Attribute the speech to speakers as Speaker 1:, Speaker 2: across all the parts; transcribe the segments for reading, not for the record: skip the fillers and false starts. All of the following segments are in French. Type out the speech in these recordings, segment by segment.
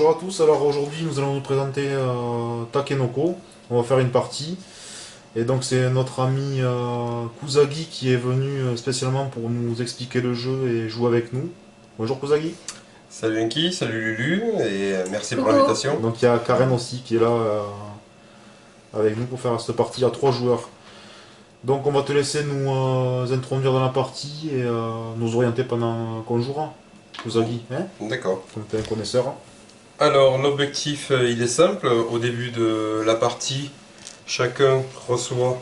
Speaker 1: Bonjour à tous, alors aujourd'hui nous allons nous présenter Takenoko, on va faire une partie. Et donc c'est notre ami Kusagi qui est venu spécialement pour nous expliquer le jeu et jouer avec nous. Bonjour Kusagi.
Speaker 2: Salut Enki, salut Lulu et merci pour
Speaker 3: Coucou.
Speaker 2: l'invitation.
Speaker 1: Donc il y a Karen aussi qui est là avec nous pour faire cette partie à 3 joueurs. Donc on va te laisser nous introduire dans la partie et nous orienter pendant qu'on jouera. Kusagi, hein,
Speaker 2: D'accord.
Speaker 1: comme tu es un connaisseur.
Speaker 2: Alors l'objectif il est simple, au début de la partie, chacun reçoit...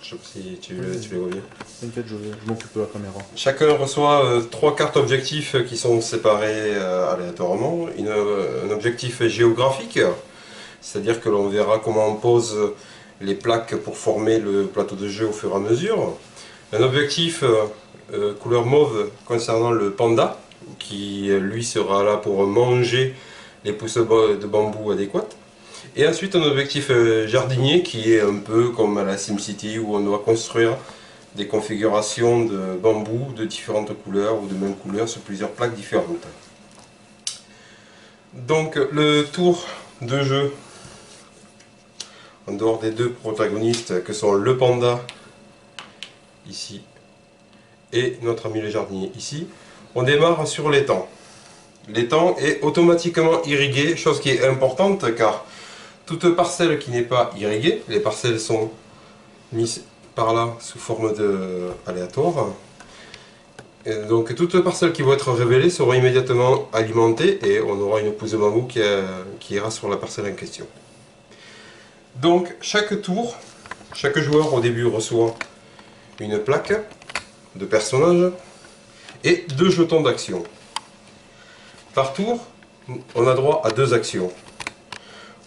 Speaker 2: Je sais pas si tu les vois bien.
Speaker 1: T'inquiète, je m'occupe de la caméra.
Speaker 2: Chacun reçoit 3 cartes objectifs qui sont séparées aléatoirement. Un objectif géographique, c'est-à-dire que l'on verra comment on pose les plaques pour former le plateau de jeu au fur et à mesure. Un objectif couleur mauve concernant le panda, qui lui sera là pour manger les pousses de bambou adéquates. Et ensuite un objectif jardinier qui est un peu comme à la SimCity où on doit construire des configurations de bambou de différentes couleurs ou de même couleur sur plusieurs plaques différentes. Donc le tour de jeu, en dehors des deux protagonistes que sont le panda ici et notre ami le jardinier ici, on démarre sur l'étang. L'étang est automatiquement irrigué, chose qui est importante car toute parcelle qui n'est pas irriguée, les parcelles sont mises par là sous forme de aléatoire. Et donc toutes les parcelles qui vont être révélées seront immédiatement alimentées et on aura une pousse de bambou qui ira sur la parcelle en question. Donc chaque tour, chaque joueur au début reçoit une plaque de personnage et 2 jetons d'action. Par tour, on a droit à 2 actions.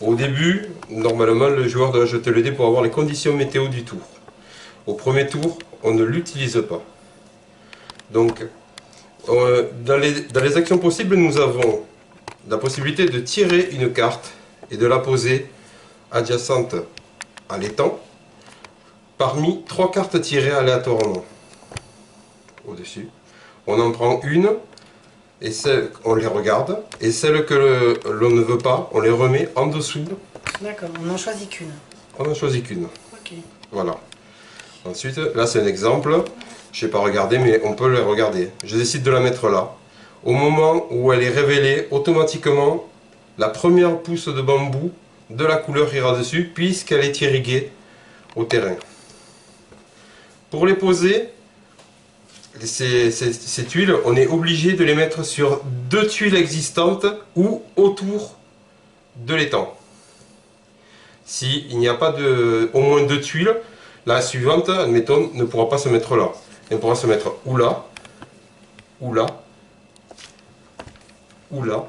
Speaker 2: Au début, normalement, le joueur doit jeter le dé pour avoir les conditions météo du tour. Au premier tour, on ne l'utilise pas. Donc, dans les actions possibles, nous avons la possibilité de tirer une carte et de la poser adjacente à l'étang, parmi 3 cartes tirées aléatoirement. Au-dessus. On en prend une, et on les regarde, et celles que l'on ne veut pas, on les remet en dessous.
Speaker 3: D'accord, on n'en choisit qu'une.
Speaker 2: On n'en choisit qu'une.
Speaker 3: Ok.
Speaker 2: Voilà. Ensuite, là c'est un exemple. Je n'ai pas regardé, mais on peut le regarder. Je décide de la mettre là. Au moment où elle est révélée, automatiquement, la première pousse de bambou de la couleur ira dessus, puisqu'elle est irriguée au terrain. Pour les poser, ces tuiles, on est obligé de les mettre sur 2 tuiles existantes ou autour de l'étang. S'il n'y a pas au moins 2 tuiles, la suivante, admettons, ne pourra pas se mettre là. Elle pourra se mettre ou là, ou là, ou là,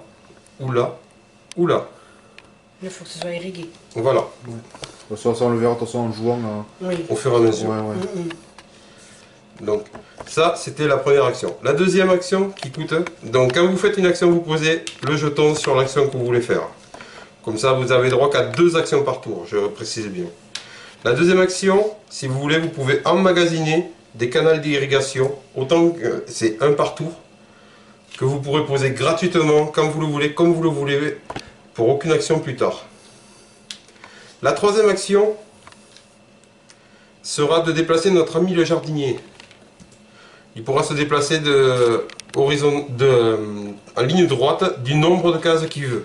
Speaker 2: ou là, ou là.
Speaker 3: Il faut que ce soit irrigué.
Speaker 2: Voilà,
Speaker 1: Ça on le verra de toute façon en jouant.
Speaker 3: Oui.
Speaker 2: au fur et à mesure.
Speaker 1: Ouais.
Speaker 2: Donc ça c'était la première action. La deuxième action qui coûte, donc quand vous faites une action vous posez le jeton sur l'action que vous voulez faire. Comme ça vous avez droit qu'à 2 actions par tour, je précise bien. La deuxième action, si vous voulez, vous pouvez emmagasiner des canaux d'irrigation, autant que c'est un par tour, que vous pourrez poser gratuitement quand vous le voulez, comme vous le voulez, pour aucune action plus tard. La troisième action sera de déplacer notre ami le jardinier. Il pourra se déplacer en ligne droite du nombre de cases qu'il veut.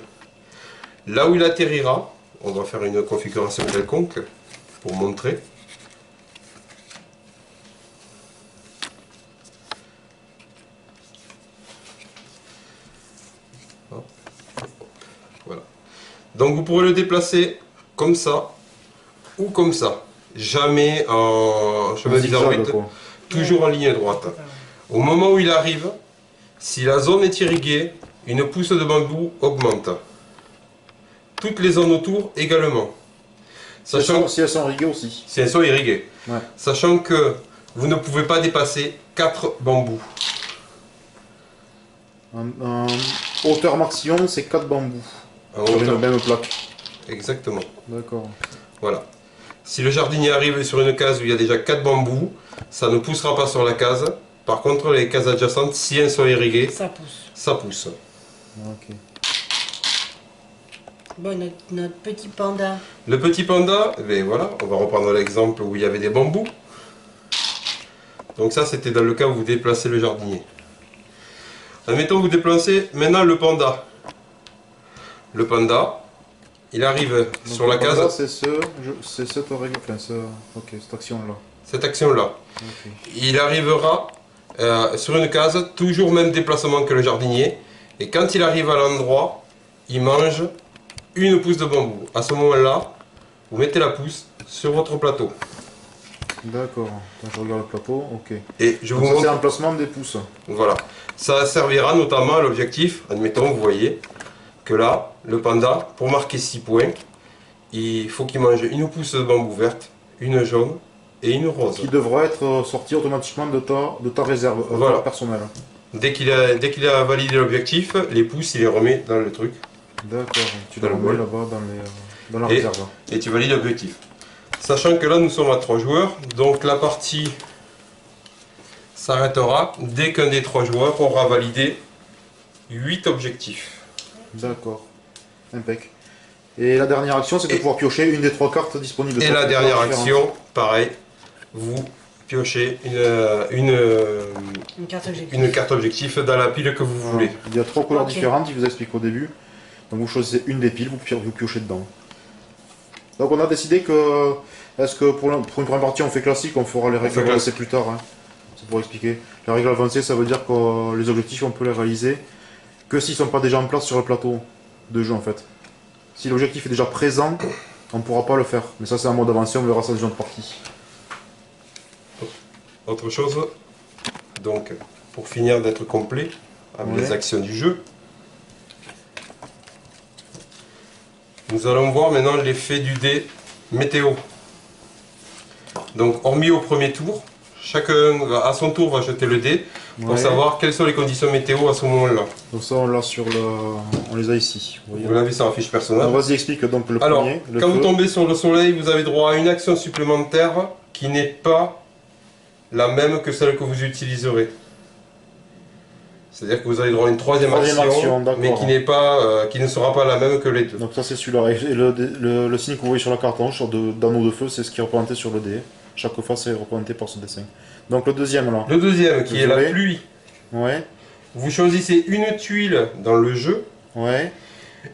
Speaker 2: Là où il atterrira, on va faire une configuration quelconque pour montrer. Voilà. Donc vous pourrez le déplacer comme ça ou comme ça. Jamais en chemin d'orbite. Toujours en ligne droite. Au moment où il arrive, si la zone est irriguée, une pousse de bambou augmente. Toutes les zones autour également. Sachant
Speaker 1: Si elles sont irriguées aussi.
Speaker 2: si elles sont irriguées.
Speaker 1: Ouais.
Speaker 2: Sachant que vous ne pouvez pas dépasser 4 bambous.
Speaker 1: En hauteur maximum, c'est 4 bambous.
Speaker 2: En
Speaker 1: Sur
Speaker 2: hauteur.
Speaker 1: une même plaque.
Speaker 2: Exactement.
Speaker 1: D'accord.
Speaker 2: Voilà. Si le jardinier arrive sur une case où il y a déjà 4 bambous, ça ne poussera pas sur la case. Par contre, les cases adjacentes, si elles sont irriguées,
Speaker 3: Ça pousse.
Speaker 2: ça pousse.
Speaker 1: Ok.
Speaker 3: Bon, notre petit panda.
Speaker 2: Le petit panda, eh bien voilà, on va reprendre l'exemple où il y avait des bambous. Donc ça, c'était dans le cas où vous déplacez le jardinier. Admettons, vous déplacez maintenant le panda. Le panda, il arrive
Speaker 1: Donc,
Speaker 2: sur la
Speaker 1: le panda,
Speaker 2: case,
Speaker 1: c'est cette règle, enfin, ok, cette action-là.
Speaker 2: cette action-là.
Speaker 1: Ok.
Speaker 2: Il arrivera sur une case, toujours même déplacement que le jardinier. Et quand il arrive à l'endroit, il mange une pousse de bambou. À ce moment-là, vous mettez la pousse sur votre plateau.
Speaker 1: D'accord. Attends, je regarde le plateau. Ok.
Speaker 2: Et je
Speaker 1: Donc
Speaker 2: vous
Speaker 1: ça, c'est
Speaker 2: montre.
Speaker 1: l'emplacement des pouces.
Speaker 2: Voilà. Ça servira notamment à l'objectif. Admettons, vous voyez que là, le panda, pour marquer 6 points, il faut qu'il mange une pousse de bambou verte, une jaune et une rose.
Speaker 1: Qui devra être sorti automatiquement de ta réserve
Speaker 2: Voilà.
Speaker 1: personnelle.
Speaker 2: Dès qu'il a validé l'objectif, les pousses, il les remet dans le truc.
Speaker 1: D'accord. Tu
Speaker 2: Dans
Speaker 1: le
Speaker 2: le
Speaker 1: remets
Speaker 2: bol.
Speaker 1: là-bas dans la
Speaker 2: Et-
Speaker 1: réserve.
Speaker 2: Et tu valides l'objectif. Sachant que là, nous sommes à 3 joueurs, donc la partie s'arrêtera dès qu'un des 3 joueurs aura validé 8 objectifs.
Speaker 1: D'accord. Impec. Et la dernière action, c'est de
Speaker 2: Et-
Speaker 1: pouvoir piocher une des 3 cartes disponibles.
Speaker 2: Et
Speaker 1: Trois
Speaker 2: la
Speaker 1: couleurs
Speaker 2: dernière
Speaker 1: différentes.
Speaker 2: action, pareil, vous piochez
Speaker 3: Une carte objectif.
Speaker 2: une carte objectif dans la pile que vous
Speaker 1: Voilà.
Speaker 2: voulez.
Speaker 1: Il y a 3 couleurs
Speaker 3: Ok.
Speaker 1: différentes, il vous explique au début. Donc vous choisissez une des piles, vous piochez dedans. Donc on a décidé que, est-ce que pour une première partie on fait classique, on fera les règles
Speaker 2: fait
Speaker 1: avancées plus tard. Hein. C'est pour expliquer. Les règles avancées, ça veut dire que les objectifs on peut les réaliser que s'ils sont pas déjà en place sur le plateau de jeu en fait. Si l'objectif est déjà présent, on pourra pas le faire. Mais ça c'est un mode avancé, on verra ça dans une autre partie.
Speaker 2: Autre chose, donc pour finir d'être complet avec
Speaker 1: Ouais.
Speaker 2: les actions du jeu, nous allons voir maintenant l'effet du dé météo. Donc hormis au premier tour, chacun à son tour va jeter le dé pour
Speaker 1: Ouais.
Speaker 2: savoir quelles sont les conditions météo à ce moment-là.
Speaker 1: Donc ça on l'a sur le, on les a ici. Vous voyez.
Speaker 2: Vous l'avez sur la fiche personnelle.
Speaker 1: Alors, vas-y explique donc le
Speaker 2: Alors,
Speaker 1: premier. Le
Speaker 2: quand vous
Speaker 1: feu.
Speaker 2: tombez sur le soleil, vous avez droit à une action supplémentaire qui n'est pas la même que celle que vous utiliserez. C'est-à-dire que vous avez droit à une troisième action,
Speaker 1: d'accord.
Speaker 2: mais qui n'est pas, qui ne sera pas la même que les deux.
Speaker 1: Donc ça c'est celui-là. Et le signe que vous voyez sur la carte en sur d'anneau de feu, c'est ce qui est représenté sur le dé. Chaque fois c'est représenté par ce dessin. Donc le deuxième là.
Speaker 2: Le deuxième, qui
Speaker 1: Le
Speaker 2: est la
Speaker 1: violet.
Speaker 2: pluie,
Speaker 1: Ouais,
Speaker 2: vous choisissez une tuile dans le jeu,
Speaker 1: ouais.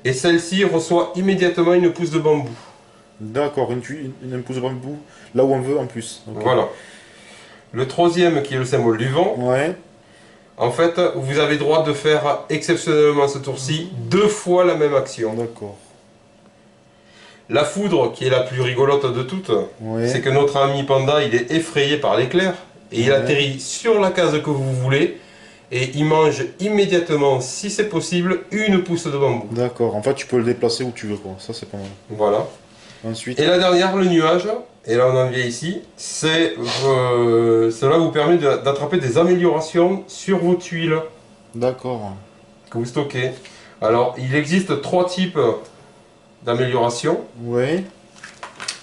Speaker 2: et celle-ci reçoit immédiatement une pousse de bambou.
Speaker 1: D'accord, une pousse de bambou là où on veut en plus. Ok.
Speaker 2: Voilà. Le troisième, qui est le symbole du vent,
Speaker 1: Ouais,
Speaker 2: en fait, vous avez droit de faire exceptionnellement ce tour-ci 2 fois la même action.
Speaker 1: d'accord.
Speaker 2: La foudre, qui est la plus rigolote de toutes,
Speaker 1: Ouais.
Speaker 2: c'est que notre ami panda, il est effrayé par l'éclair et il
Speaker 1: Ouais.
Speaker 2: atterrit sur la case que vous voulez et il mange immédiatement, si c'est possible, une pousse de bambou.
Speaker 1: D'accord, en fait tu peux le déplacer où tu veux quoi, ça c'est pas mal.
Speaker 2: Voilà.
Speaker 1: Ensuite,
Speaker 2: Et la dernière, le nuage, et là on en vient ici, cela vous permet d'attraper des améliorations sur vos tuiles
Speaker 1: d'accord.
Speaker 2: que vous stockez. Alors, il existe 3 types d'améliorations
Speaker 1: Ouais.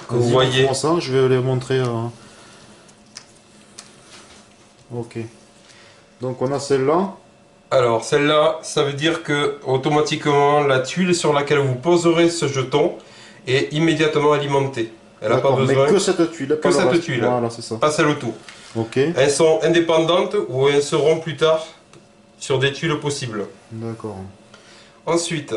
Speaker 2: que vous
Speaker 1: Vas-y,
Speaker 2: voyez.
Speaker 1: montre-moi ça, je vais les montrer. Ok. Donc on a celle-là.
Speaker 2: Alors, celle-là, ça veut dire que automatiquement la tuile sur laquelle vous poserez ce jeton est immédiatement alimentée. Elle n'a pas
Speaker 1: D'accord,
Speaker 2: besoin,
Speaker 1: mais que cette tuile. pas le
Speaker 2: cette
Speaker 1: reste.
Speaker 2: tuile.
Speaker 1: Voilà, c'est ça.
Speaker 2: pas celle autour.
Speaker 1: Ok,
Speaker 2: Elles sont indépendantes ou elles seront plus tard sur des tuiles possibles.
Speaker 1: d'accord.
Speaker 2: Ensuite,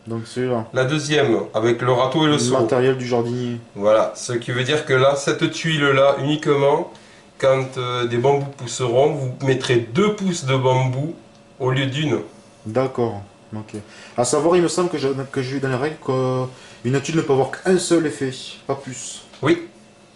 Speaker 1: Donc celui-là.
Speaker 2: la deuxième, avec le râteau et le
Speaker 1: Le
Speaker 2: seau.
Speaker 1: matériel du jardinier.
Speaker 2: Voilà, ce qui veut dire que là, cette tuile-là, uniquement, quand des bambous pousseront, vous mettrez 2 pousses de bambou au lieu d'une.
Speaker 1: D'accord. Ok. À savoir, il me semble que j'ai vu dans les règles qu'une tuile ne peut avoir qu'un seul effet, pas plus.
Speaker 2: Oui,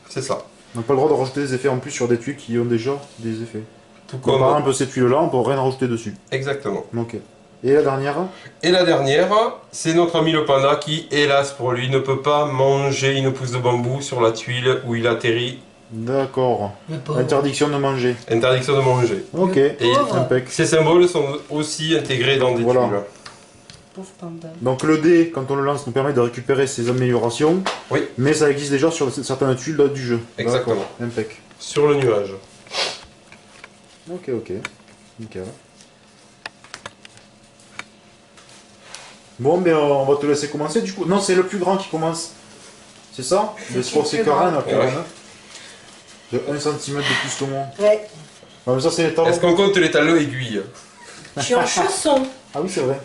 Speaker 2: c'est ça.
Speaker 1: On n'a pas le droit de rajouter des effets en plus sur des tuiles qui ont déjà des effets.
Speaker 2: Tout
Speaker 1: Donc,
Speaker 2: comme...
Speaker 1: par exemple, ces tuiles-là, on peut rien rajouter dessus.
Speaker 2: Exactement.
Speaker 1: Ok. Et la dernière?
Speaker 2: Et la dernière, c'est notre ami le panda qui, hélas pour lui, ne peut pas manger une pousse de bambou sur la tuile où il atterrit.
Speaker 1: D'accord.
Speaker 3: Le pauvre.
Speaker 1: Interdiction de manger.
Speaker 2: Interdiction de manger.
Speaker 1: Ok.
Speaker 3: Le
Speaker 2: Et
Speaker 3: pauvre.
Speaker 1: Impec.
Speaker 2: ces symboles sont aussi intégrés dans des
Speaker 1: Voilà.
Speaker 2: tuiles.
Speaker 3: Pauvre panda.
Speaker 1: Donc le dé, quand on le lance, nous permet de récupérer ces améliorations.
Speaker 2: Oui.
Speaker 1: Mais ça existe déjà sur certaines tuiles du jeu.
Speaker 2: Exactement.
Speaker 1: D'accord. Impec.
Speaker 2: Sur le nuage.
Speaker 1: Ok, ok. Nickel. Bon, mais on va te laisser commencer du coup. Non, c'est le plus grand qui commence. C'est ça?
Speaker 3: C'est
Speaker 1: Je crois que
Speaker 3: qui
Speaker 1: c'est
Speaker 3: le plus
Speaker 1: Karen,
Speaker 3: grand?
Speaker 1: la Karen. De 1 cm de plus que moi.
Speaker 3: Ouais.
Speaker 1: Ah, mais ça, c'est les talons.
Speaker 2: Est-ce qu'on compte les talons aiguilles?
Speaker 3: Je suis en chaussons,
Speaker 1: Ah oui, c'est vrai.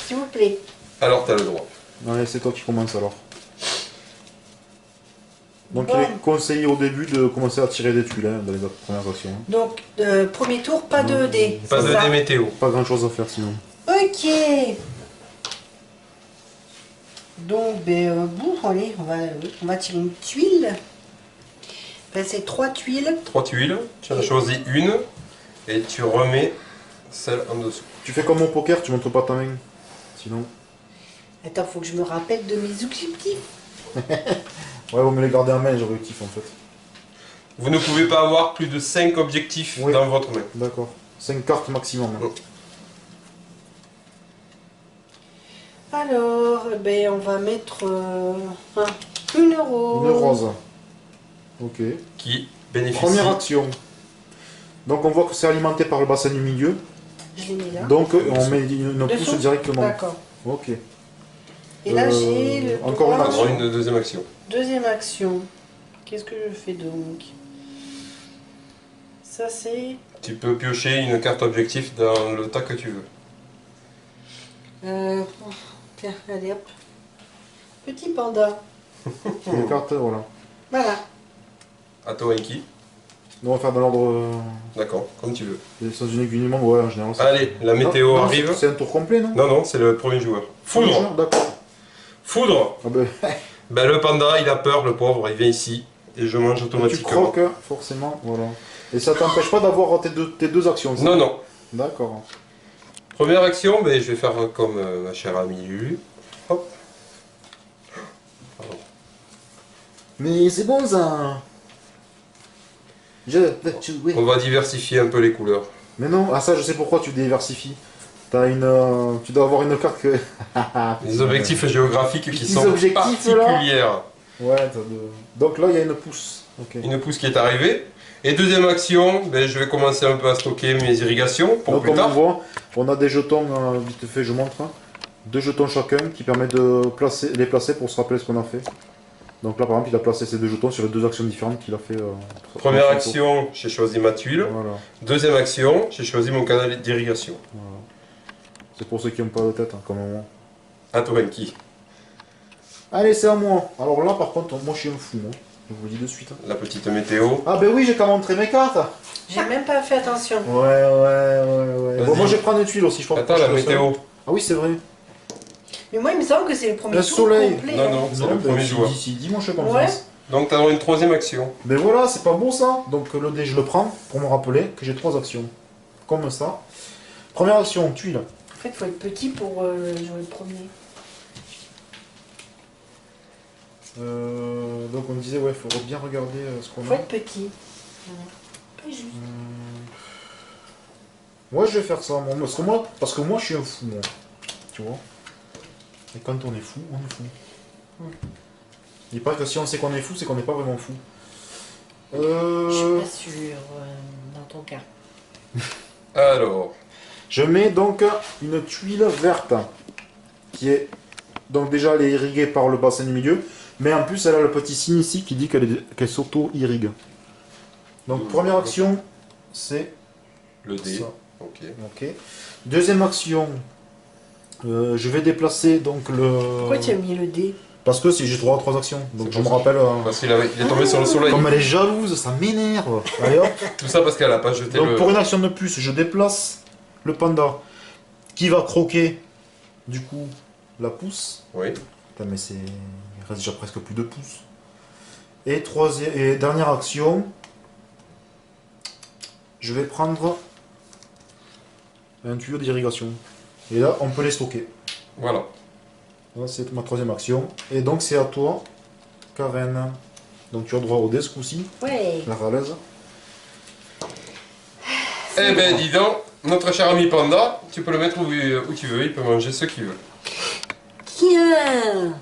Speaker 3: s'il vous plaît.
Speaker 2: Alors t'as le droit.
Speaker 1: Allez, c'est toi qui commence alors. Donc,
Speaker 3: Bon.
Speaker 1: il est conseillé au début de commencer à tirer des tuiles hein, dans les premières actions. Hein.
Speaker 3: Donc, premier tour, pas de dés.
Speaker 2: Pas
Speaker 3: c'est
Speaker 2: de
Speaker 3: ça
Speaker 2: dé météo.
Speaker 1: Pas grand chose à faire sinon.
Speaker 3: Ok. Donc, bon, allez, on va tirer une tuile. Ben, c'est 3 tuiles.
Speaker 2: 3 tuiles, tu en as choisi une et tu remets celle en dessous.
Speaker 1: Tu fais comme au poker, tu montres pas ta main. Sinon.
Speaker 3: Attends, faut que je me rappelle de mes objectifs.
Speaker 1: Ouais, vous me les garder en main, j'aurais eu kiff en fait.
Speaker 2: Vous ne pouvez pas avoir plus de 5 objectifs
Speaker 1: Oui.
Speaker 2: dans votre main.
Speaker 1: D'accord. 5 cartes maximum. Hein.
Speaker 3: Alors, ben, on va mettre 1 euro.
Speaker 1: Une rose. Ok.
Speaker 2: Qui bénéficie.
Speaker 1: Première action. Donc on voit que c'est alimenté par le bassin du milieu.
Speaker 3: Je l'ai mis là.
Speaker 1: Donc on met une
Speaker 3: Dessous
Speaker 1: pousse directement.
Speaker 3: D'accord.
Speaker 1: Ok.
Speaker 3: Et là, j'ai le
Speaker 1: encore une
Speaker 3: droit.
Speaker 1: action.
Speaker 2: Une deuxième action.
Speaker 3: Deuxième action. Qu'est-ce que je fais donc? Ça, c'est...
Speaker 2: Tu peux piocher une carte objectif dans le tas que tu veux.
Speaker 3: Tiens, allez hop. Petit panda.
Speaker 1: Une carte, voilà.
Speaker 3: Voilà.
Speaker 2: À toi, Enki.
Speaker 1: On va faire dans l'ordre
Speaker 2: D'accord, comme tu veux.
Speaker 1: des États-Unis uniquement, ouais, en général.
Speaker 2: Allez, la météo
Speaker 1: Non,
Speaker 2: arrive.
Speaker 1: C'est un tour complet, non?
Speaker 2: Non, non, c'est le premier joueur. Foudre.
Speaker 1: D'accord.
Speaker 2: Foudre.
Speaker 1: Ah ben,
Speaker 2: Ben, le panda, il a peur, le pauvre, il vient ici et je mange
Speaker 1: tu
Speaker 2: automatiquement.
Speaker 1: croques, forcément, voilà. Et ça t'empêche pas d'avoir tes deux actions, ça?
Speaker 2: Non, non.
Speaker 1: D'accord.
Speaker 2: Première action, ben, je vais faire comme ma chère amie Lulu. Hop. Pardon.
Speaker 1: Mais c'est bon ça. Je veux jouer.
Speaker 2: On va diversifier un peu les couleurs.
Speaker 1: Mais non, ah ça je sais pourquoi tu diversifies. T'as une, tu dois avoir une carte que...
Speaker 2: Les objectifs géographiques qui
Speaker 1: Petits
Speaker 2: sont
Speaker 1: objectifs,
Speaker 2: particulières.
Speaker 1: Ouais, donc là il y a une pousse. Ok.
Speaker 2: Une pousse qui est arrivée. Et deuxième action, ben, je vais commencer un peu à stocker mes irrigations pour
Speaker 1: Donc
Speaker 2: plus
Speaker 1: comme on
Speaker 2: tard.
Speaker 1: voit, on a des jetons, vite fait je montre. Hein. 2 jetons chacun qui permettent de les placer pour se rappeler ce qu'on a fait. Donc là par exemple il a placé ces 2 jetons sur les 2 actions différentes qu'il a fait.
Speaker 2: Première
Speaker 1: son tour.
Speaker 2: action, j'ai choisi ma tuile.
Speaker 1: Voilà.
Speaker 2: Deuxième action, j'ai choisi mon canal d'irrigation.
Speaker 1: Voilà. C'est pour ceux qui n'ont pas de tête, hein, comme moi.
Speaker 2: À toi, Enki.
Speaker 1: Allez, c'est à moi. Alors là, par contre, moi je suis un fou. Hein. Je vous le dis de suite. Hein.
Speaker 2: La petite météo.
Speaker 1: Ah, ben oui, j'ai qu'à montrer mes cartes.
Speaker 3: J'ai même pas fait attention.
Speaker 1: Ouais. Bon,
Speaker 2: Vas-y.
Speaker 1: moi je vais prendre une tuile aussi, je pense.
Speaker 2: Attends,
Speaker 1: que je
Speaker 2: la
Speaker 1: suis le seul.
Speaker 2: météo.
Speaker 1: Ah oui, c'est vrai.
Speaker 3: Mais moi, il me semble que c'est le premier
Speaker 1: Le
Speaker 3: tour
Speaker 1: soleil.
Speaker 3: complet.
Speaker 2: Non,
Speaker 3: hein.
Speaker 2: non, c'est le premier joueur.
Speaker 1: Dis-moi, je fais confiance.
Speaker 3: Ouais.
Speaker 2: Donc, tu as une troisième action.
Speaker 1: Mais voilà, c'est pas bon ça. Donc le dé, je le prends pour me rappeler que j'ai 3 actions. Comme ça. Première action, tuile.
Speaker 3: En fait, il faut être petit pour jouer le premier.
Speaker 1: Donc on disait, ouais, il faut bien regarder ce qu'on
Speaker 3: Il faut
Speaker 1: a.
Speaker 3: être petit. Pas juste.
Speaker 1: Moi je vais faire ça, moi, parce que moi je suis un fou, moi. Tu vois. Et quand on est fou, on est fou. Il paraît que si on sait qu'on est fou, c'est qu'on n'est pas vraiment fou.
Speaker 3: Je suis pas sûr dans ton cas.
Speaker 2: Alors,
Speaker 1: Je mets donc une tuile verte qui est donc déjà elle est irriguée par le bassin du milieu, mais en plus elle a le petit signe ici qui dit qu'elle s'auto-irrigue. Donc première action, c'est
Speaker 2: le dé.
Speaker 1: ça.
Speaker 2: Ok.
Speaker 1: Ok. Deuxième action, je vais déplacer donc le.
Speaker 3: Pourquoi tu as mis le dé?
Speaker 1: Parce que si j'ai 3 actions, donc
Speaker 2: C'est
Speaker 1: je me
Speaker 2: pour ça.
Speaker 1: rappelle.
Speaker 2: Parce qu'il il est tombé sur le soleil.
Speaker 1: Comme elle est jalouse, ça m'énerve. Allez hop.
Speaker 2: Tout ça parce qu'elle a pas jeté
Speaker 1: Donc
Speaker 2: le.
Speaker 1: pour une action de plus, je déplace le panda qui va croquer du coup la pousse.
Speaker 2: Oui.
Speaker 1: Putain, mais c'est. Il reste déjà presque plus de pouces. Et dernière action, je vais prendre un tuyau d'irrigation. Et là, on peut les stocker.
Speaker 2: Voilà.
Speaker 1: Là, c'est ma troisième action. Et donc, c'est à toi, Karen. Donc, tu as droit au dé ce coup-ci,
Speaker 3: Ouais.
Speaker 1: la ralaise.
Speaker 2: Eh ben, dis donc, notre cher ami panda, tu peux le mettre où tu veux, il peut manger ce qu'il veut.
Speaker 3: Tiens.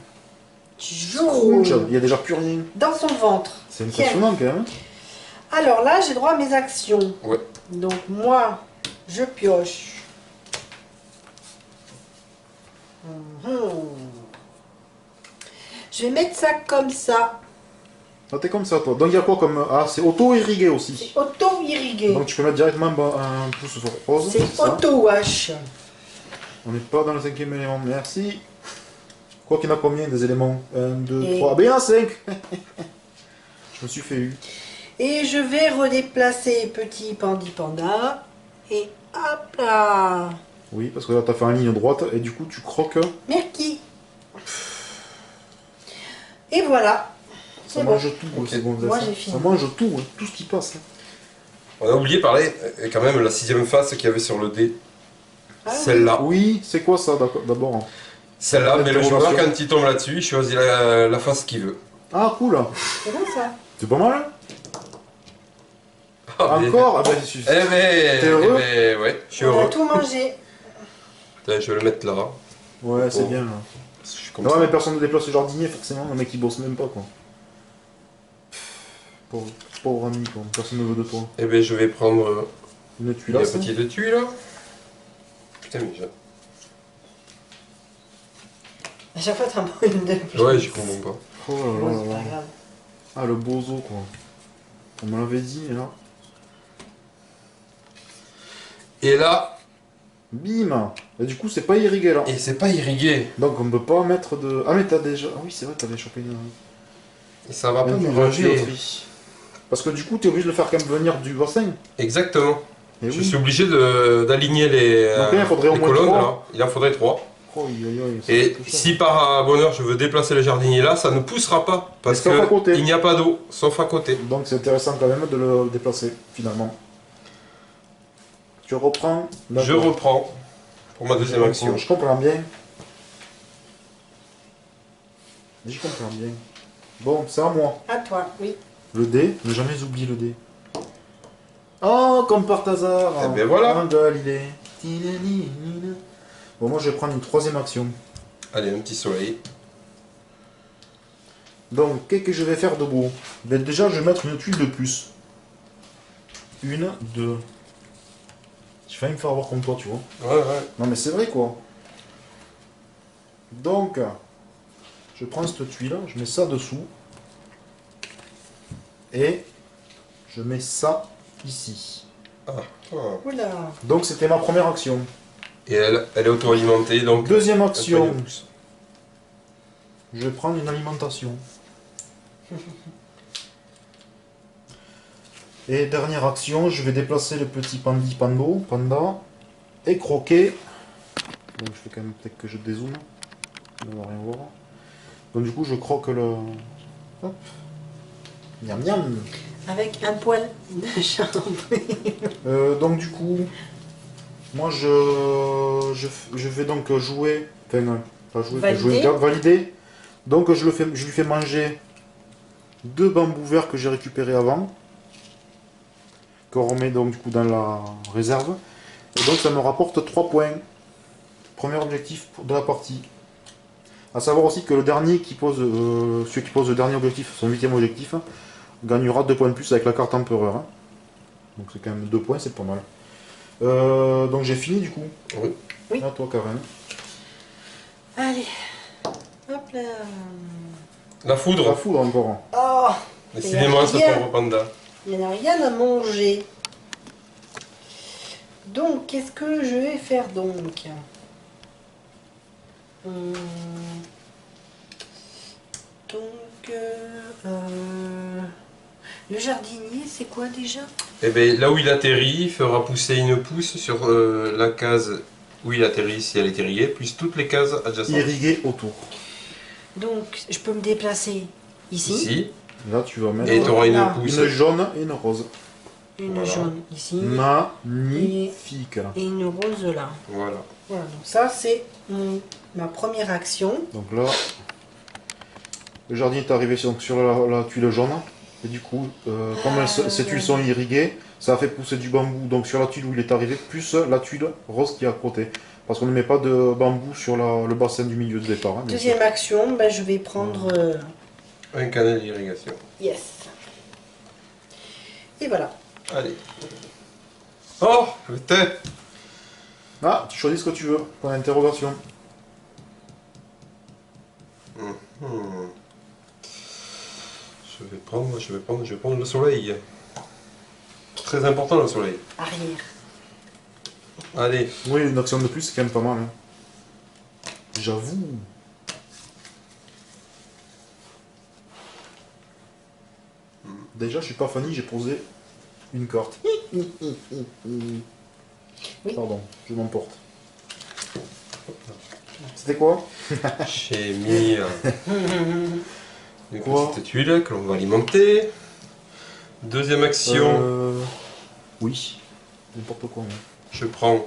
Speaker 1: Scrooge,
Speaker 3: Jaune.
Speaker 1: il n'y a déjà plus rien.
Speaker 3: Dans son ventre.
Speaker 1: C'est impressionnant quand même.
Speaker 3: Alors là, j'ai droit à mes actions.
Speaker 2: Ouais.
Speaker 3: Donc moi, je pioche. Je vais mettre ça comme ça.
Speaker 1: Ah, t'es comme ça, toi. Donc, il y a quoi comme... Ah, c'est auto-irrigué aussi.
Speaker 3: C'est auto-irrigué.
Speaker 1: Donc, tu peux mettre directement un pouce rose.
Speaker 3: C'est
Speaker 1: ça.
Speaker 3: auto-wash.
Speaker 1: On n'est pas dans le 5e élément. Merci. Quoi qu'il y en a combien des éléments 1, 2,
Speaker 3: Et-
Speaker 1: 3. Ah, ben, il y en a 5. Je me suis fait eu.
Speaker 3: Et je vais redéplacer petit pandi panda. Et hop là.
Speaker 1: Oui, parce que là, t'as fait en ligne droite et du coup, tu croques.
Speaker 3: Merci. Et voilà.
Speaker 1: Ça
Speaker 3: C'est bon.
Speaker 1: mange tout,
Speaker 2: Ok.
Speaker 1: c'est bon,
Speaker 3: Moi,
Speaker 1: ça.
Speaker 3: j'ai fini.
Speaker 1: Ça mange tout, hein, tout ce qui passe. hein.
Speaker 2: On a oublié de parler quand même la 6e face qu'il y avait sur le dé.
Speaker 3: Ah oui.
Speaker 2: Celle-là.
Speaker 1: Oui, c'est quoi ça d'abord?
Speaker 2: Celle-là, mais le joueur,
Speaker 1: Interrogation.
Speaker 2: quand il tombe là-dessus, il choisit la face qu'il veut.
Speaker 1: Ah, cool.
Speaker 3: C'est bon ça.
Speaker 1: C'est pas mal.
Speaker 2: Ah, mais-
Speaker 1: Encore? Ah, ben, je suis...
Speaker 2: Eh ben,
Speaker 1: T'es heureux
Speaker 2: ouais, je suis
Speaker 3: On a
Speaker 2: heureux.
Speaker 3: tout mangé.
Speaker 2: Putain, je vais le mettre là.
Speaker 1: Ouais, c'est
Speaker 2: Oh.
Speaker 1: bien là.
Speaker 2: Je suis comme
Speaker 1: Non,
Speaker 2: ça.
Speaker 1: mais personne ne déplace le jardinier, forcément, le mec il bosse même pas quoi. Pauvre, pauvre ami quoi, personne ne veut de toi.
Speaker 2: Eh ben, je vais prendre
Speaker 1: Une
Speaker 2: une
Speaker 1: tuilasse.
Speaker 2: petite tuile là. Putain, mais
Speaker 3: À chaque fois, t'en prends une de plus.
Speaker 2: ouais, j'y comprends pas.
Speaker 1: Oh là
Speaker 3: Bon,
Speaker 1: là
Speaker 3: c'est
Speaker 1: là
Speaker 3: pas
Speaker 1: là.
Speaker 3: grave.
Speaker 1: Ah le bozo quoi. On me l'avait dit et là.
Speaker 2: Et là,
Speaker 1: Bim. Et du coup c'est pas irrigué là.
Speaker 2: et c'est pas irrigué.
Speaker 1: Donc on peut pas mettre de. Ah mais t'as déjà. Ah oui c'est vrai t'avais chopé une.
Speaker 2: Et ça va pas
Speaker 1: une
Speaker 2: me ranger.
Speaker 1: tuyauterie. Parce que du coup t'es obligé de le faire quand même venir du bassin.
Speaker 2: Exactement.
Speaker 1: Et
Speaker 2: Je
Speaker 1: oui.
Speaker 2: suis obligé d'aligner les,
Speaker 1: Donc là, il faudrait au
Speaker 2: les
Speaker 1: moins
Speaker 2: colonnes.
Speaker 1: trois.
Speaker 2: Là. Il en faudrait 3.
Speaker 1: Oh, aïe, aïe, aïe, ça
Speaker 2: Et
Speaker 1: fait que ça.
Speaker 2: si par bonheur je veux déplacer le jardinier là, ça ne poussera pas. Parce
Speaker 1: sauf à côté.
Speaker 2: qu'il n'y a pas d'eau, sauf à côté.
Speaker 1: Donc c'est intéressant quand même de le déplacer finalement. Tu reprends.
Speaker 2: Je
Speaker 1: D'accord.
Speaker 2: reprends pour ma deuxième action.
Speaker 1: Je comprends bien. J'y comprends bien. Bon, c'est à moi.
Speaker 3: À toi, oui.
Speaker 1: Le dé, ne jamais oublier le dé. Oh, comme par hasard.
Speaker 2: Eh ben voilà.
Speaker 1: Un Galilée. Bon, moi je vais prendre une troisième action.
Speaker 2: Allez, un petit soleil.
Speaker 1: Donc, qu'est-ce que je vais faire de beau? Ben, déjà, je vais mettre une tuile de plus. Une, deux. J'ai failli me faire avoir comme toi, tu vois.
Speaker 2: Ouais, ouais.
Speaker 1: Non, mais c'est vrai quoi. Donc, je prends cette tuile, je mets ça dessous. Et je mets ça ici.
Speaker 2: Ah.
Speaker 3: Oula.
Speaker 1: Donc, c'était ma première action.
Speaker 2: Et elle est auto-alimentée, donc
Speaker 1: Deuxième
Speaker 2: elle
Speaker 1: action,
Speaker 2: prend une pousse.
Speaker 1: je vais prendre une alimentation. Et dernière action, je vais déplacer le petit panda, et croquer. Donc je fais quand même peut-être que je dézoome. On va rien voir. Donc du coup je croque le. Hop. Miam miam.
Speaker 3: Avec un poil de chambre.
Speaker 1: Donc du coup, moi je vais donc jouer. Enfin pas jouer,
Speaker 3: Valider.
Speaker 1: jouer une carte, valider. Donc je lui fais manger 2 bambous verts que j'ai récupérés avant. Qu'on remet donc du coup dans la réserve. Et donc ça me rapporte 3 points. Premier objectif de la partie. A savoir aussi que le dernier qui pose, celui qui pose le dernier objectif, son 8e objectif, gagnera 2 points de plus avec la carte empereur. hein. Donc c'est quand même 2 points, c'est pas mal. Donc j'ai fini du coup.
Speaker 2: Oui.
Speaker 3: Oui.
Speaker 1: À toi Karen.
Speaker 3: Allez. Hop là.
Speaker 2: La
Speaker 1: La
Speaker 2: foudre.
Speaker 1: foudre encore.
Speaker 3: Oh,
Speaker 2: Décidément, ce
Speaker 3: Bien.
Speaker 2: pauvre panda.
Speaker 3: il n'y en a rien à manger. Donc, qu'est-ce que je vais faire donc? Hum, Donc, le jardinier, c'est quoi déjà?
Speaker 2: Et bien là où il atterrit, il fera pousser une pousse sur la case où il atterrit si elle est irriguée, plus toutes les cases adjacentes.
Speaker 1: Irrigué autour.
Speaker 3: Donc, je peux me déplacer ici.
Speaker 2: Ici,
Speaker 1: Là tu vas mettre
Speaker 2: et tu auras une
Speaker 3: Là.
Speaker 2: pousse.
Speaker 1: une jaune et une rose.
Speaker 3: Une
Speaker 2: Voilà.
Speaker 3: jaune ici.
Speaker 1: Magnifique.
Speaker 3: Et une rose là.
Speaker 2: Voilà.
Speaker 3: Voilà, donc ça c'est ma première action.
Speaker 1: Donc là, le jardin est arrivé sur la tuile jaune. Et du coup, comme ces tuiles sont irriguées, ça a fait pousser du bambou donc sur la tuile où il est arrivé, plus la tuile rose qui est à côté. Parce qu'on ne met pas de bambou sur le bassin du milieu de départ. hein, bien sûr.
Speaker 3: Deuxième action, ben, je vais prendre
Speaker 2: Un canal d'irrigation.
Speaker 3: yes. Et voilà.
Speaker 2: Allez. Oh, putain.
Speaker 1: Ah, tu choisis ce que tu veux, point d'interrogation.
Speaker 2: Hmm. Je vais prendre le soleil. Très important le soleil.
Speaker 3: Arrière.
Speaker 2: Allez,
Speaker 1: Oui, une action de plus, c'est quand même pas mal. Hein. J'avoue. Déjà, je suis pas Fanny, j'ai posé une carte. Pardon, je m'emporte. C'était quoi?
Speaker 2: j'ai mis une
Speaker 1: Quoi
Speaker 2: petite tuile que l'on va alimenter. Deuxième action,
Speaker 1: Oui. N'importe quoi. Hein.
Speaker 2: je prends